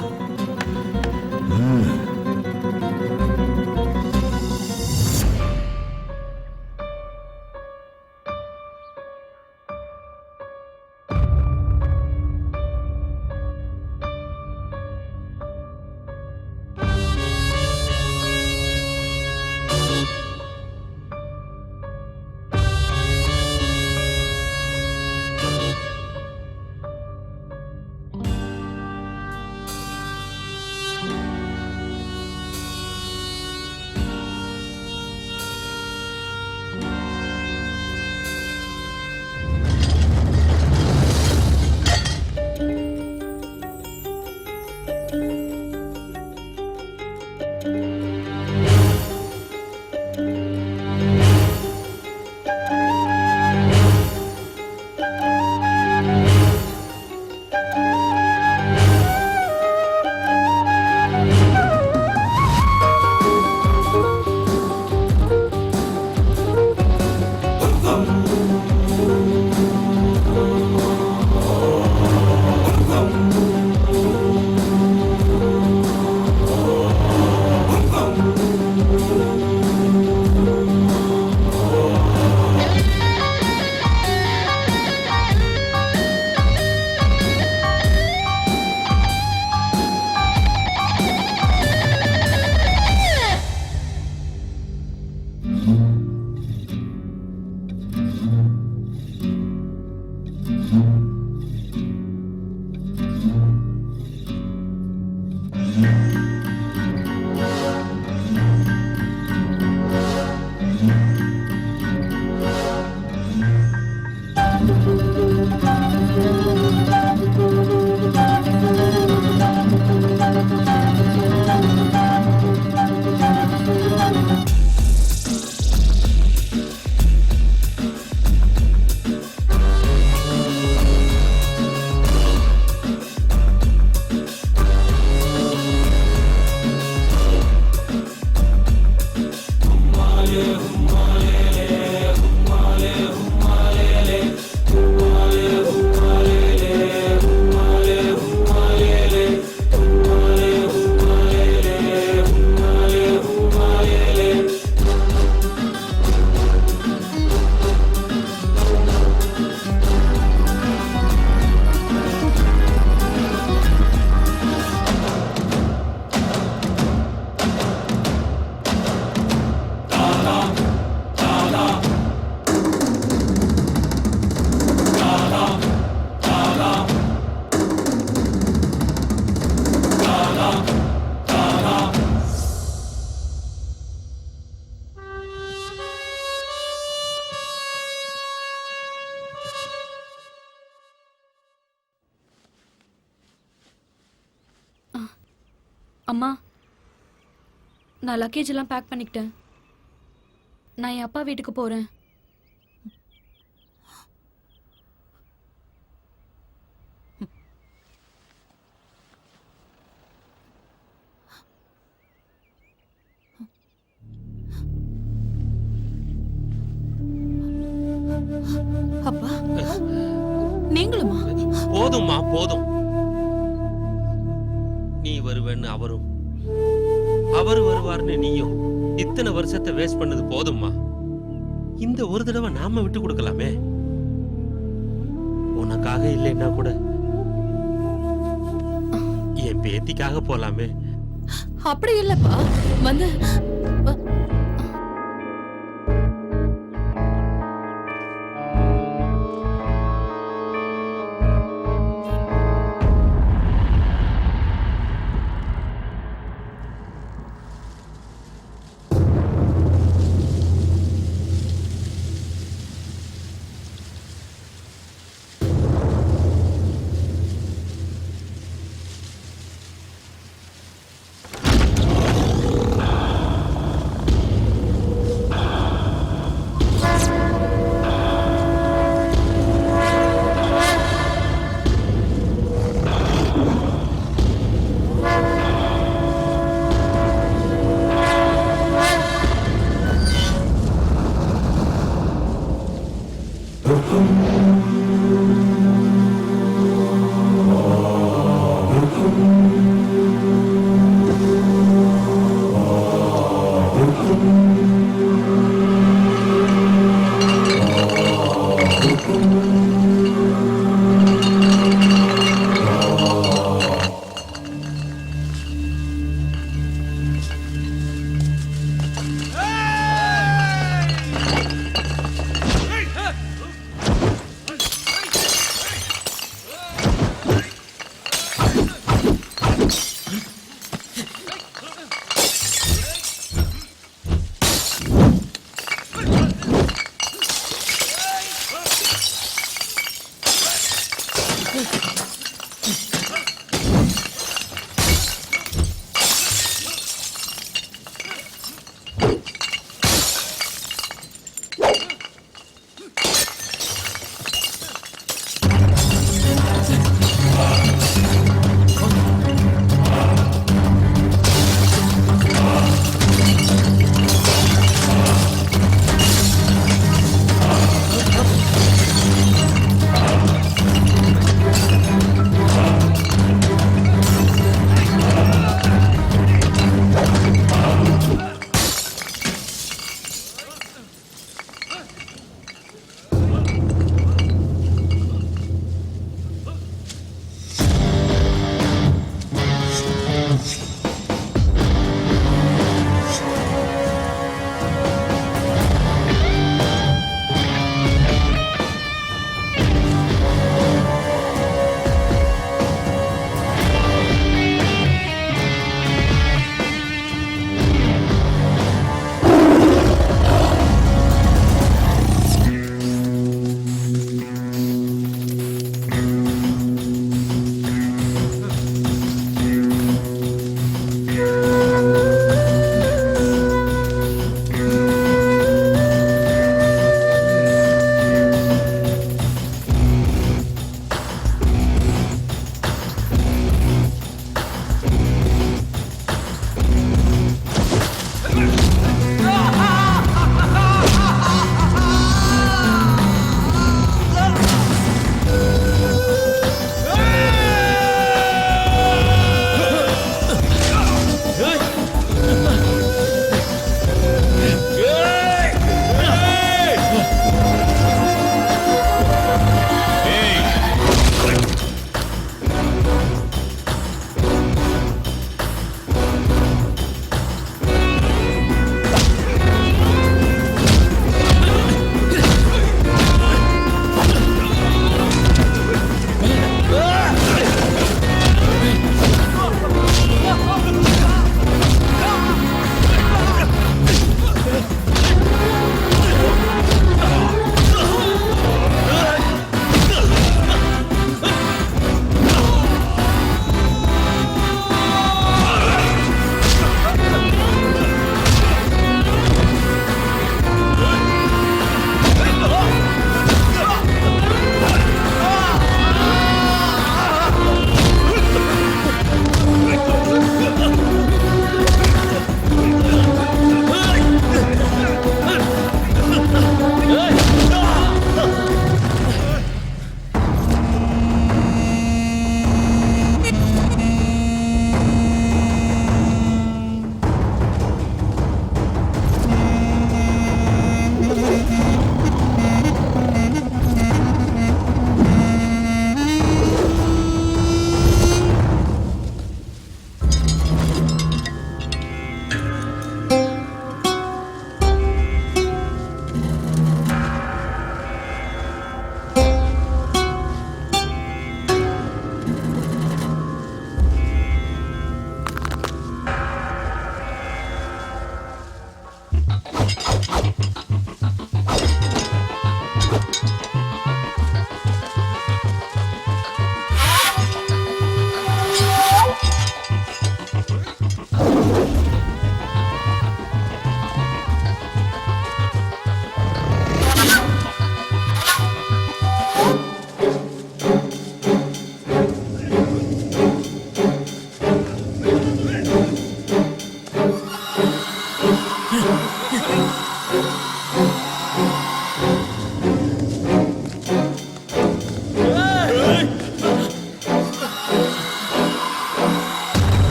அம்மா, நான் லக்கேஜ் எல்லாம் பேக் பண்ணிக்கிட்டேன். நான் என் அப்பா வீட்டுக்கு போறேன். அப்பா, நீங்களுமா? போதும்மா போதும். நீ வருவேன்னு அவரும், அவர் வருவார்னு நீயும் இத்தனை வருஷத்தை வேஸ்ட் பண்ணது போதும்மா. இந்த ஒரு தடவை நாம விட்டு கொடுக்கலாமே. உனக்காக இல்லைன்னா கூட என் பேத்திக்காக போலாமே. அப்படி இல்லப்பா, வந்து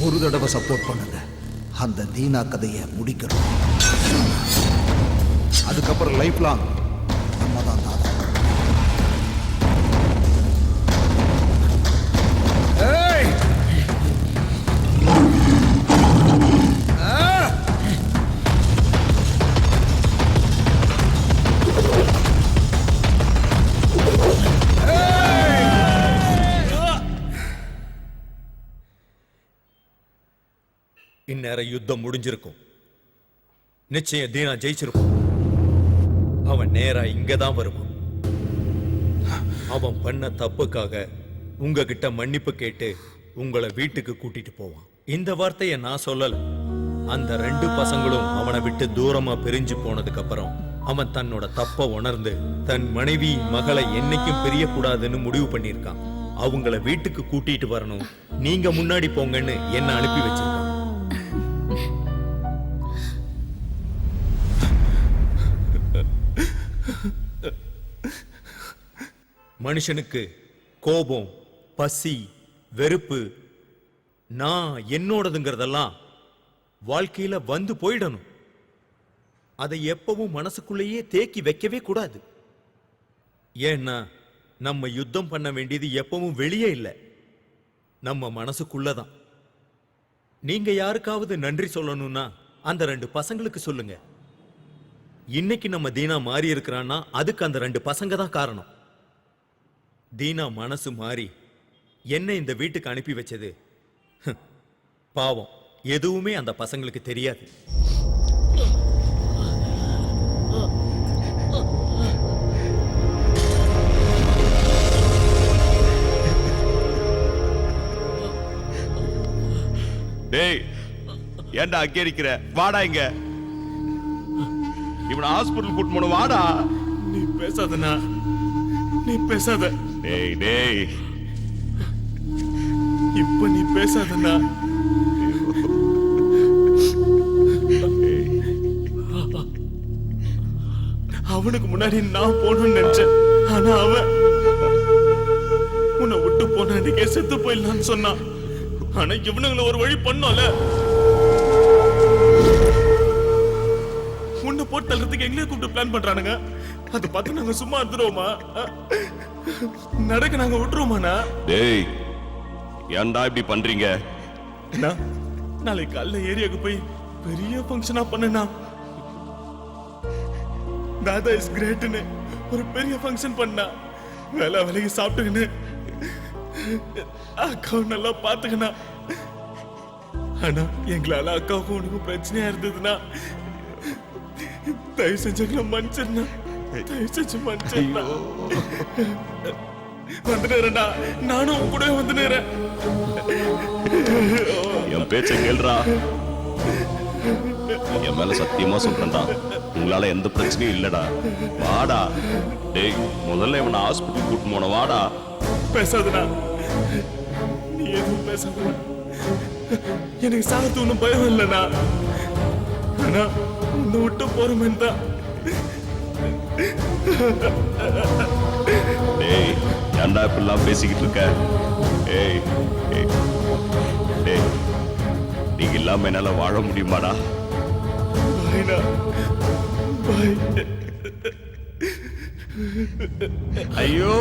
ஒரு தடவை சப்போர்ட் பண்ணுங்க, அந்த தீனா கதையை முடிக்கணும். அதுக்கப்புறம் லைஃப் லாங் நம்ம தான் தாதா. இந்நேரம் யுத்தம் முடிஞ்சிருக்கும். நிச்சயம் தீனா ஜெயிச்சிருக்கும். அவன் நேரா இங்கதான் வருவான். அவன் பண்ண தப்புக்காக உங்ககிட்ட மன்னிப்பு கேட்டு உங்களை வீட்டுக்கு கூட்டிட்டு போவான். இந்த வார்த்தையை நான் சொல்லல. அந்த 2 பசங்களும் அவனை விட்டு தூரமா பிரிஞ்சு போனதுக்கு அப்புறம் அவன் தன்னோட தப்ப உணர்ந்து தன் மனைவி மகளை என்னைக்கும் பிரியக்கூடாதுன்னு முடிவு பண்ணியிருக்கான். அவங்கள வீட்டுக்கு கூட்டிட்டு வரணும், நீங்க முன்னாடி போங்கன்னு என்ன அனுப்பி வச்சிருக்கான். மனுஷனுக்கு கோபம், பசி, வெறுப்பு, நான் என்னோடதுங்கிறதெல்லாம் வாழ்க்கையில வந்து போயிடணும். அதை எப்பவும் மனசுக்குள்ளேயே தேக்கி வைக்கவே கூடாது. ஏன்னா நம்ம யுத்தம் பண்ண வேண்டியது எப்பவும் வெளியே இல்லை, நம்ம மனசுக்குள்ளதான். நீங்க யாருக்காவது நன்றி சொல்லணும்னா அந்த 2 பசங்களுக்கு சொல்லுங்க. இன்னைக்கு நம்ம தீனா மாறி இருக்கிறான்னா அதுக்கு அந்த 2 பசங்க தான் காரணம். தீனா மனசு மாறி என்ன இந்த வீட்டுக்கு அனுப்பி வச்சது பாவம், எதுவுமே அந்த பசங்களுக்கு தெரியாது. டேய், ஏன்டா அங்கே இருக்கிற? வாடா இங்க. இவனை ஹாஸ்பிட்டல் கூட்டு போன, வாடா. நீ பேசாதண்ணா, நீ பேசாத. டேய் டேய், இப்ப நீ பேசாதண்ணா. அவனுக்கு முன்னாடி நான் போகணும்னு நினைச்சேன். ஆனா அவன் உன்னை விட்டு போன அன்னைக்கே செத்து போயிடலான்னு சொன்னான். ஆனா இவனுங்களை ஒரு வழி பண்ணோம்ல. உன்னை போட்டு தள்ளுறதுக்கு எங்களே கூப்பிட்டு பிளான் பண்றானுங்க. அதை பார்த்து நாங்க சும்மா இருந்துருவோமா? நடக்க நாங்க விட்டுருவோமாண்ணா? டேய், ஏன்டா இப்படி பண்றீங்க? நாளைக்கு காலைல ஏரியாவுக்கு போய் பெரிய ஃபங்க்ஷனா பண்ணனா, தாதா இஸ் கிரேட்னு ஒரு பெரிய ஃபங்க்ஷன் பண்ணா, வேலை வேலைக்கு சாப்பிட்டுக்கின்னு அக்காவை நல்லா பாத்துக்கணா. ஆனா எங்களால அக்காவுக்கும் உனக்கும் பிரச்சனையா இருந்ததுன்னா தயவு செஞ்சு எங்களை மன்னிச்சிருந்தா, தயவு செஞ்சு மன்னிச்சிருந்தா. வந்துடுறேன்டா, நானும் உன் கூட வந்துடுறேன். என் பேச்ச கேள்றா. என் மேல சத்தியமா சொல்றேன்டா, உங்களால எந்த பிரச்சனையும் இல்லடா. வாடா. டேய், முதல்ல இவனை ஹாஸ்பிட்டல் கூட்டு போன, வாடா. பேசாதடா, நீ எதுவும் பேசாதடா. எனக்கு சாகத்து ஒன்றும் பயம் இல்லைண்ணா. ஆனா உன்னை விட்டு போறமேன்னு தான். டேய், ஏன்டா இப்பெல்லாம் பேசிக்கிட்டு இருக்க? ஏய் ஏய், டேய், நீங்க இல்லாம என்னால வாழ முடியுமாடா? பாய்டா, பாய். ஐயோ,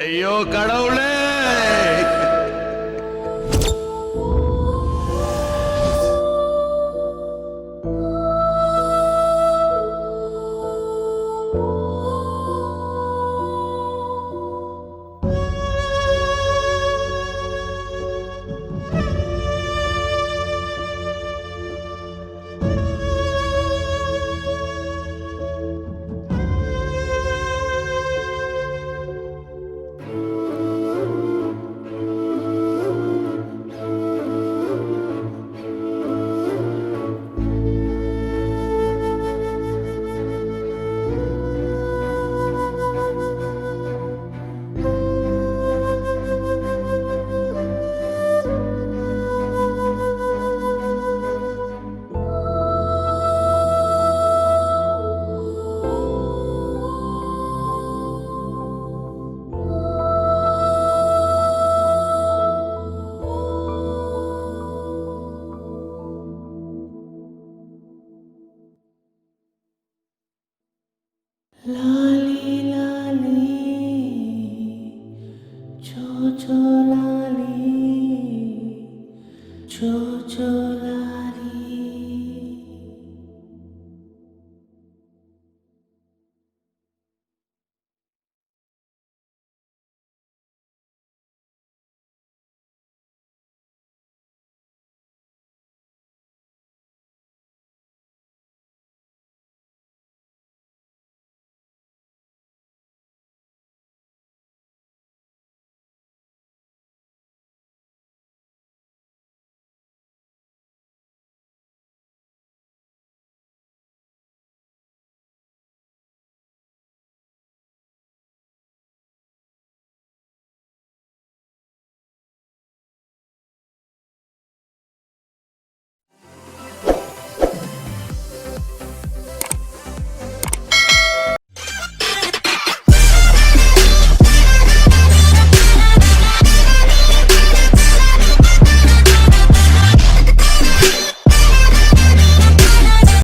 ஐயோ கடவுளே. லாலி